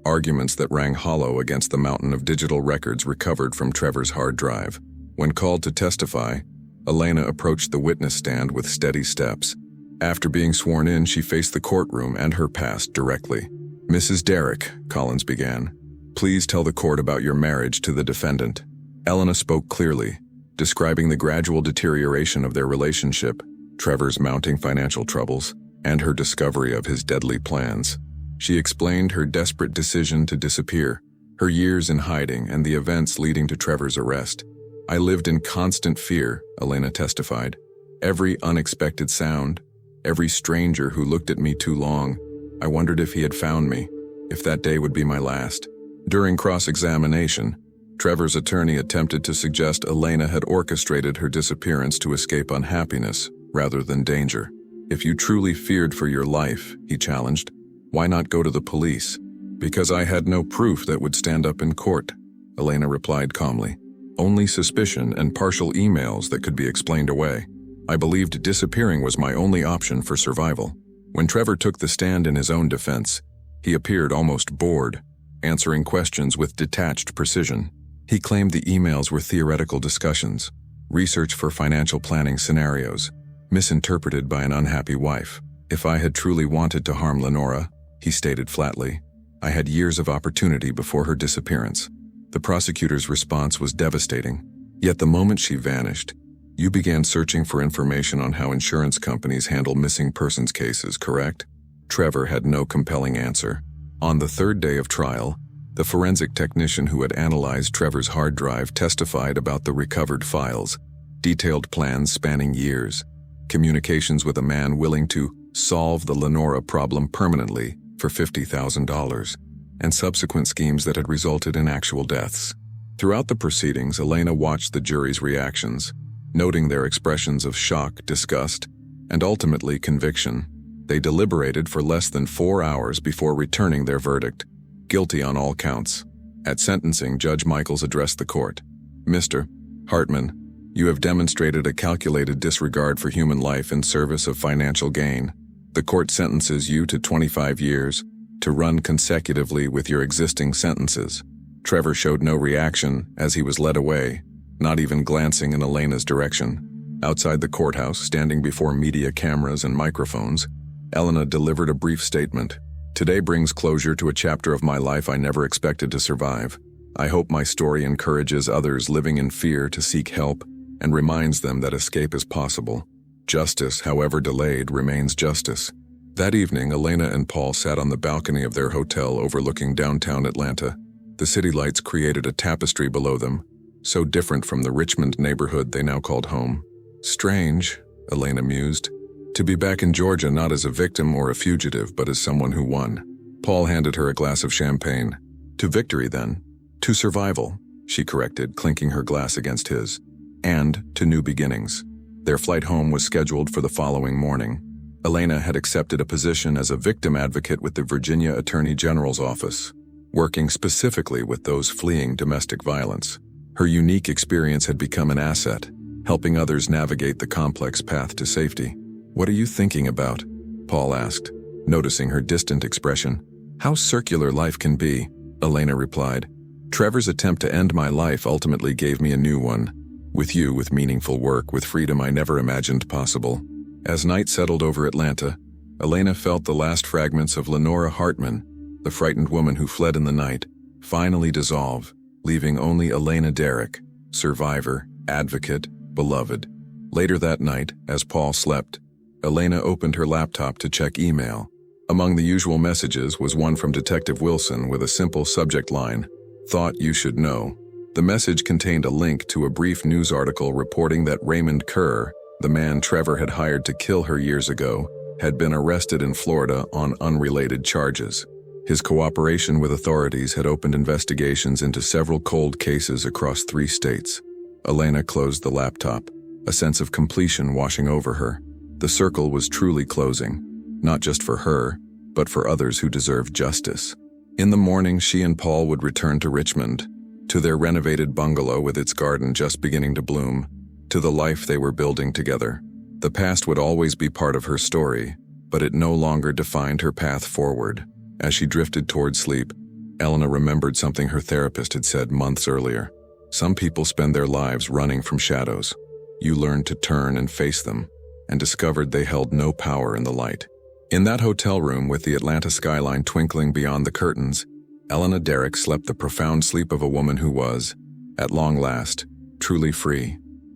arguments that rang hollow against the mountain of digital records recovered from Trevor's hard drive. When called to testify, Elena approached the witness stand with steady steps. After being sworn in, she faced the courtroom and her past directly. "Mrs. Derrick," Collins began, "please tell the court about your marriage to the defendant." Elena spoke clearly, describing the gradual deterioration of their relationship, Trevor's mounting financial troubles, and her discovery of his deadly plans. She explained her desperate decision to disappear, her years in hiding, and the events leading to Trevor's arrest. "I lived in constant fear," Elena testified. "Every unexpected sound, every stranger who looked at me too long, I wondered if he had found me, if that day would be my last." During cross-examination, Trevor's attorney attempted to suggest Elena had orchestrated her disappearance to escape unhappiness rather than danger. "If you truly feared for your life," he challenged, "why not go to the police?" "Because I had no proof that would stand up in court," Elena replied calmly. "Only suspicion and partial emails that could be explained away. I believed disappearing was my only option for survival." When Trevor took the stand in his own defense, he appeared almost bored, answering questions with detached precision. He claimed the emails were theoretical discussions, research for financial planning scenarios, misinterpreted by an unhappy wife. "If I had truly wanted to harm Lenora," he stated flatly, "I had years of opportunity before her disappearance." The prosecutor's response was devastating. "Yet the moment she vanished, you began searching for information on how insurance companies handle missing persons cases, correct?" Trevor had no compelling answer. On the third day of trial, the forensic technician who had analyzed Trevor's hard drive testified about the recovered files, detailed plans spanning years, communications with a man willing to solve the Lenora problem permanently for $50,000, and subsequent schemes that had resulted in actual deaths. Throughout the proceedings, Elena watched the jury's reactions, noting their expressions of shock, disgust, and ultimately conviction. They deliberated for less than 4 hours before returning their verdict, guilty on all counts. At sentencing, Judge Michaels addressed the court. "Mr. Hartman, you have demonstrated a calculated disregard for human life in service of financial gain. The court sentences you to 25 years, to run consecutively with your existing sentences." Trevor showed no reaction as he was led away, not even glancing in Elena's direction. Outside the courthouse, standing before media cameras and microphones, Elena delivered a brief statement. "Today brings closure to a chapter of my life I never expected to survive. I hope my story encourages others living in fear to seek help and reminds them that escape is possible. Justice, however delayed, remains justice." That evening, Elena and Paul sat on the balcony of their hotel overlooking downtown Atlanta. The city lights created a tapestry below them, so different from the Richmond neighborhood they now called home. "Strange," Elena mused, "to be back in Georgia not as a victim or a fugitive, but as someone who won." Paul handed her a glass of champagne. "To victory, then." "To survival," she corrected, clinking her glass against his. "And to new beginnings." Their flight home was scheduled for the following morning. Elena had accepted a position as a victim advocate with the Virginia Attorney General's office, working specifically with those fleeing domestic violence. Her unique experience had become an asset, helping others navigate the complex path to safety. "What are you thinking about?" Paul asked, noticing her distant expression. "How circular life can be," Elena replied. Trevor's attempt to end my life ultimately gave me a new one. With meaningful work, with freedom I never imagined possible. As night settled over Atlanta, Elena felt the last fragments of Lenora Hartman, the frightened woman who fled in the night, finally dissolve, leaving only Elena Derrick, survivor, advocate, beloved. Later that night, as Paul slept, Elena opened her laptop to check email. Among the usual messages was one from Detective Wilson with a simple subject line, "Thought you should know." The message contained a link to a brief news article reporting that Raymond Kerr, the man Trevor had hired to kill her years ago, had been arrested in Florida on unrelated charges. His cooperation with authorities had opened investigations into several cold cases across 3 states. Elena closed the laptop, a sense of completion washing over her. The circle was truly closing, not just for her, but for others who deserved justice. In the morning, she and Paul would return to Richmond, to their renovated bungalow with its garden just beginning to bloom, to the life they were building together. The past would always be part of her story, but it no longer defined her path forward. As she drifted toward sleep, Elena remembered something her therapist had said months earlier. Some people spend their lives running from shadows. You learn to turn and face them, and discovered they held no power in the light. In that hotel room with the Atlanta skyline twinkling beyond the curtains, Elena Derrick slept the profound sleep of a woman who was, at long last, truly free.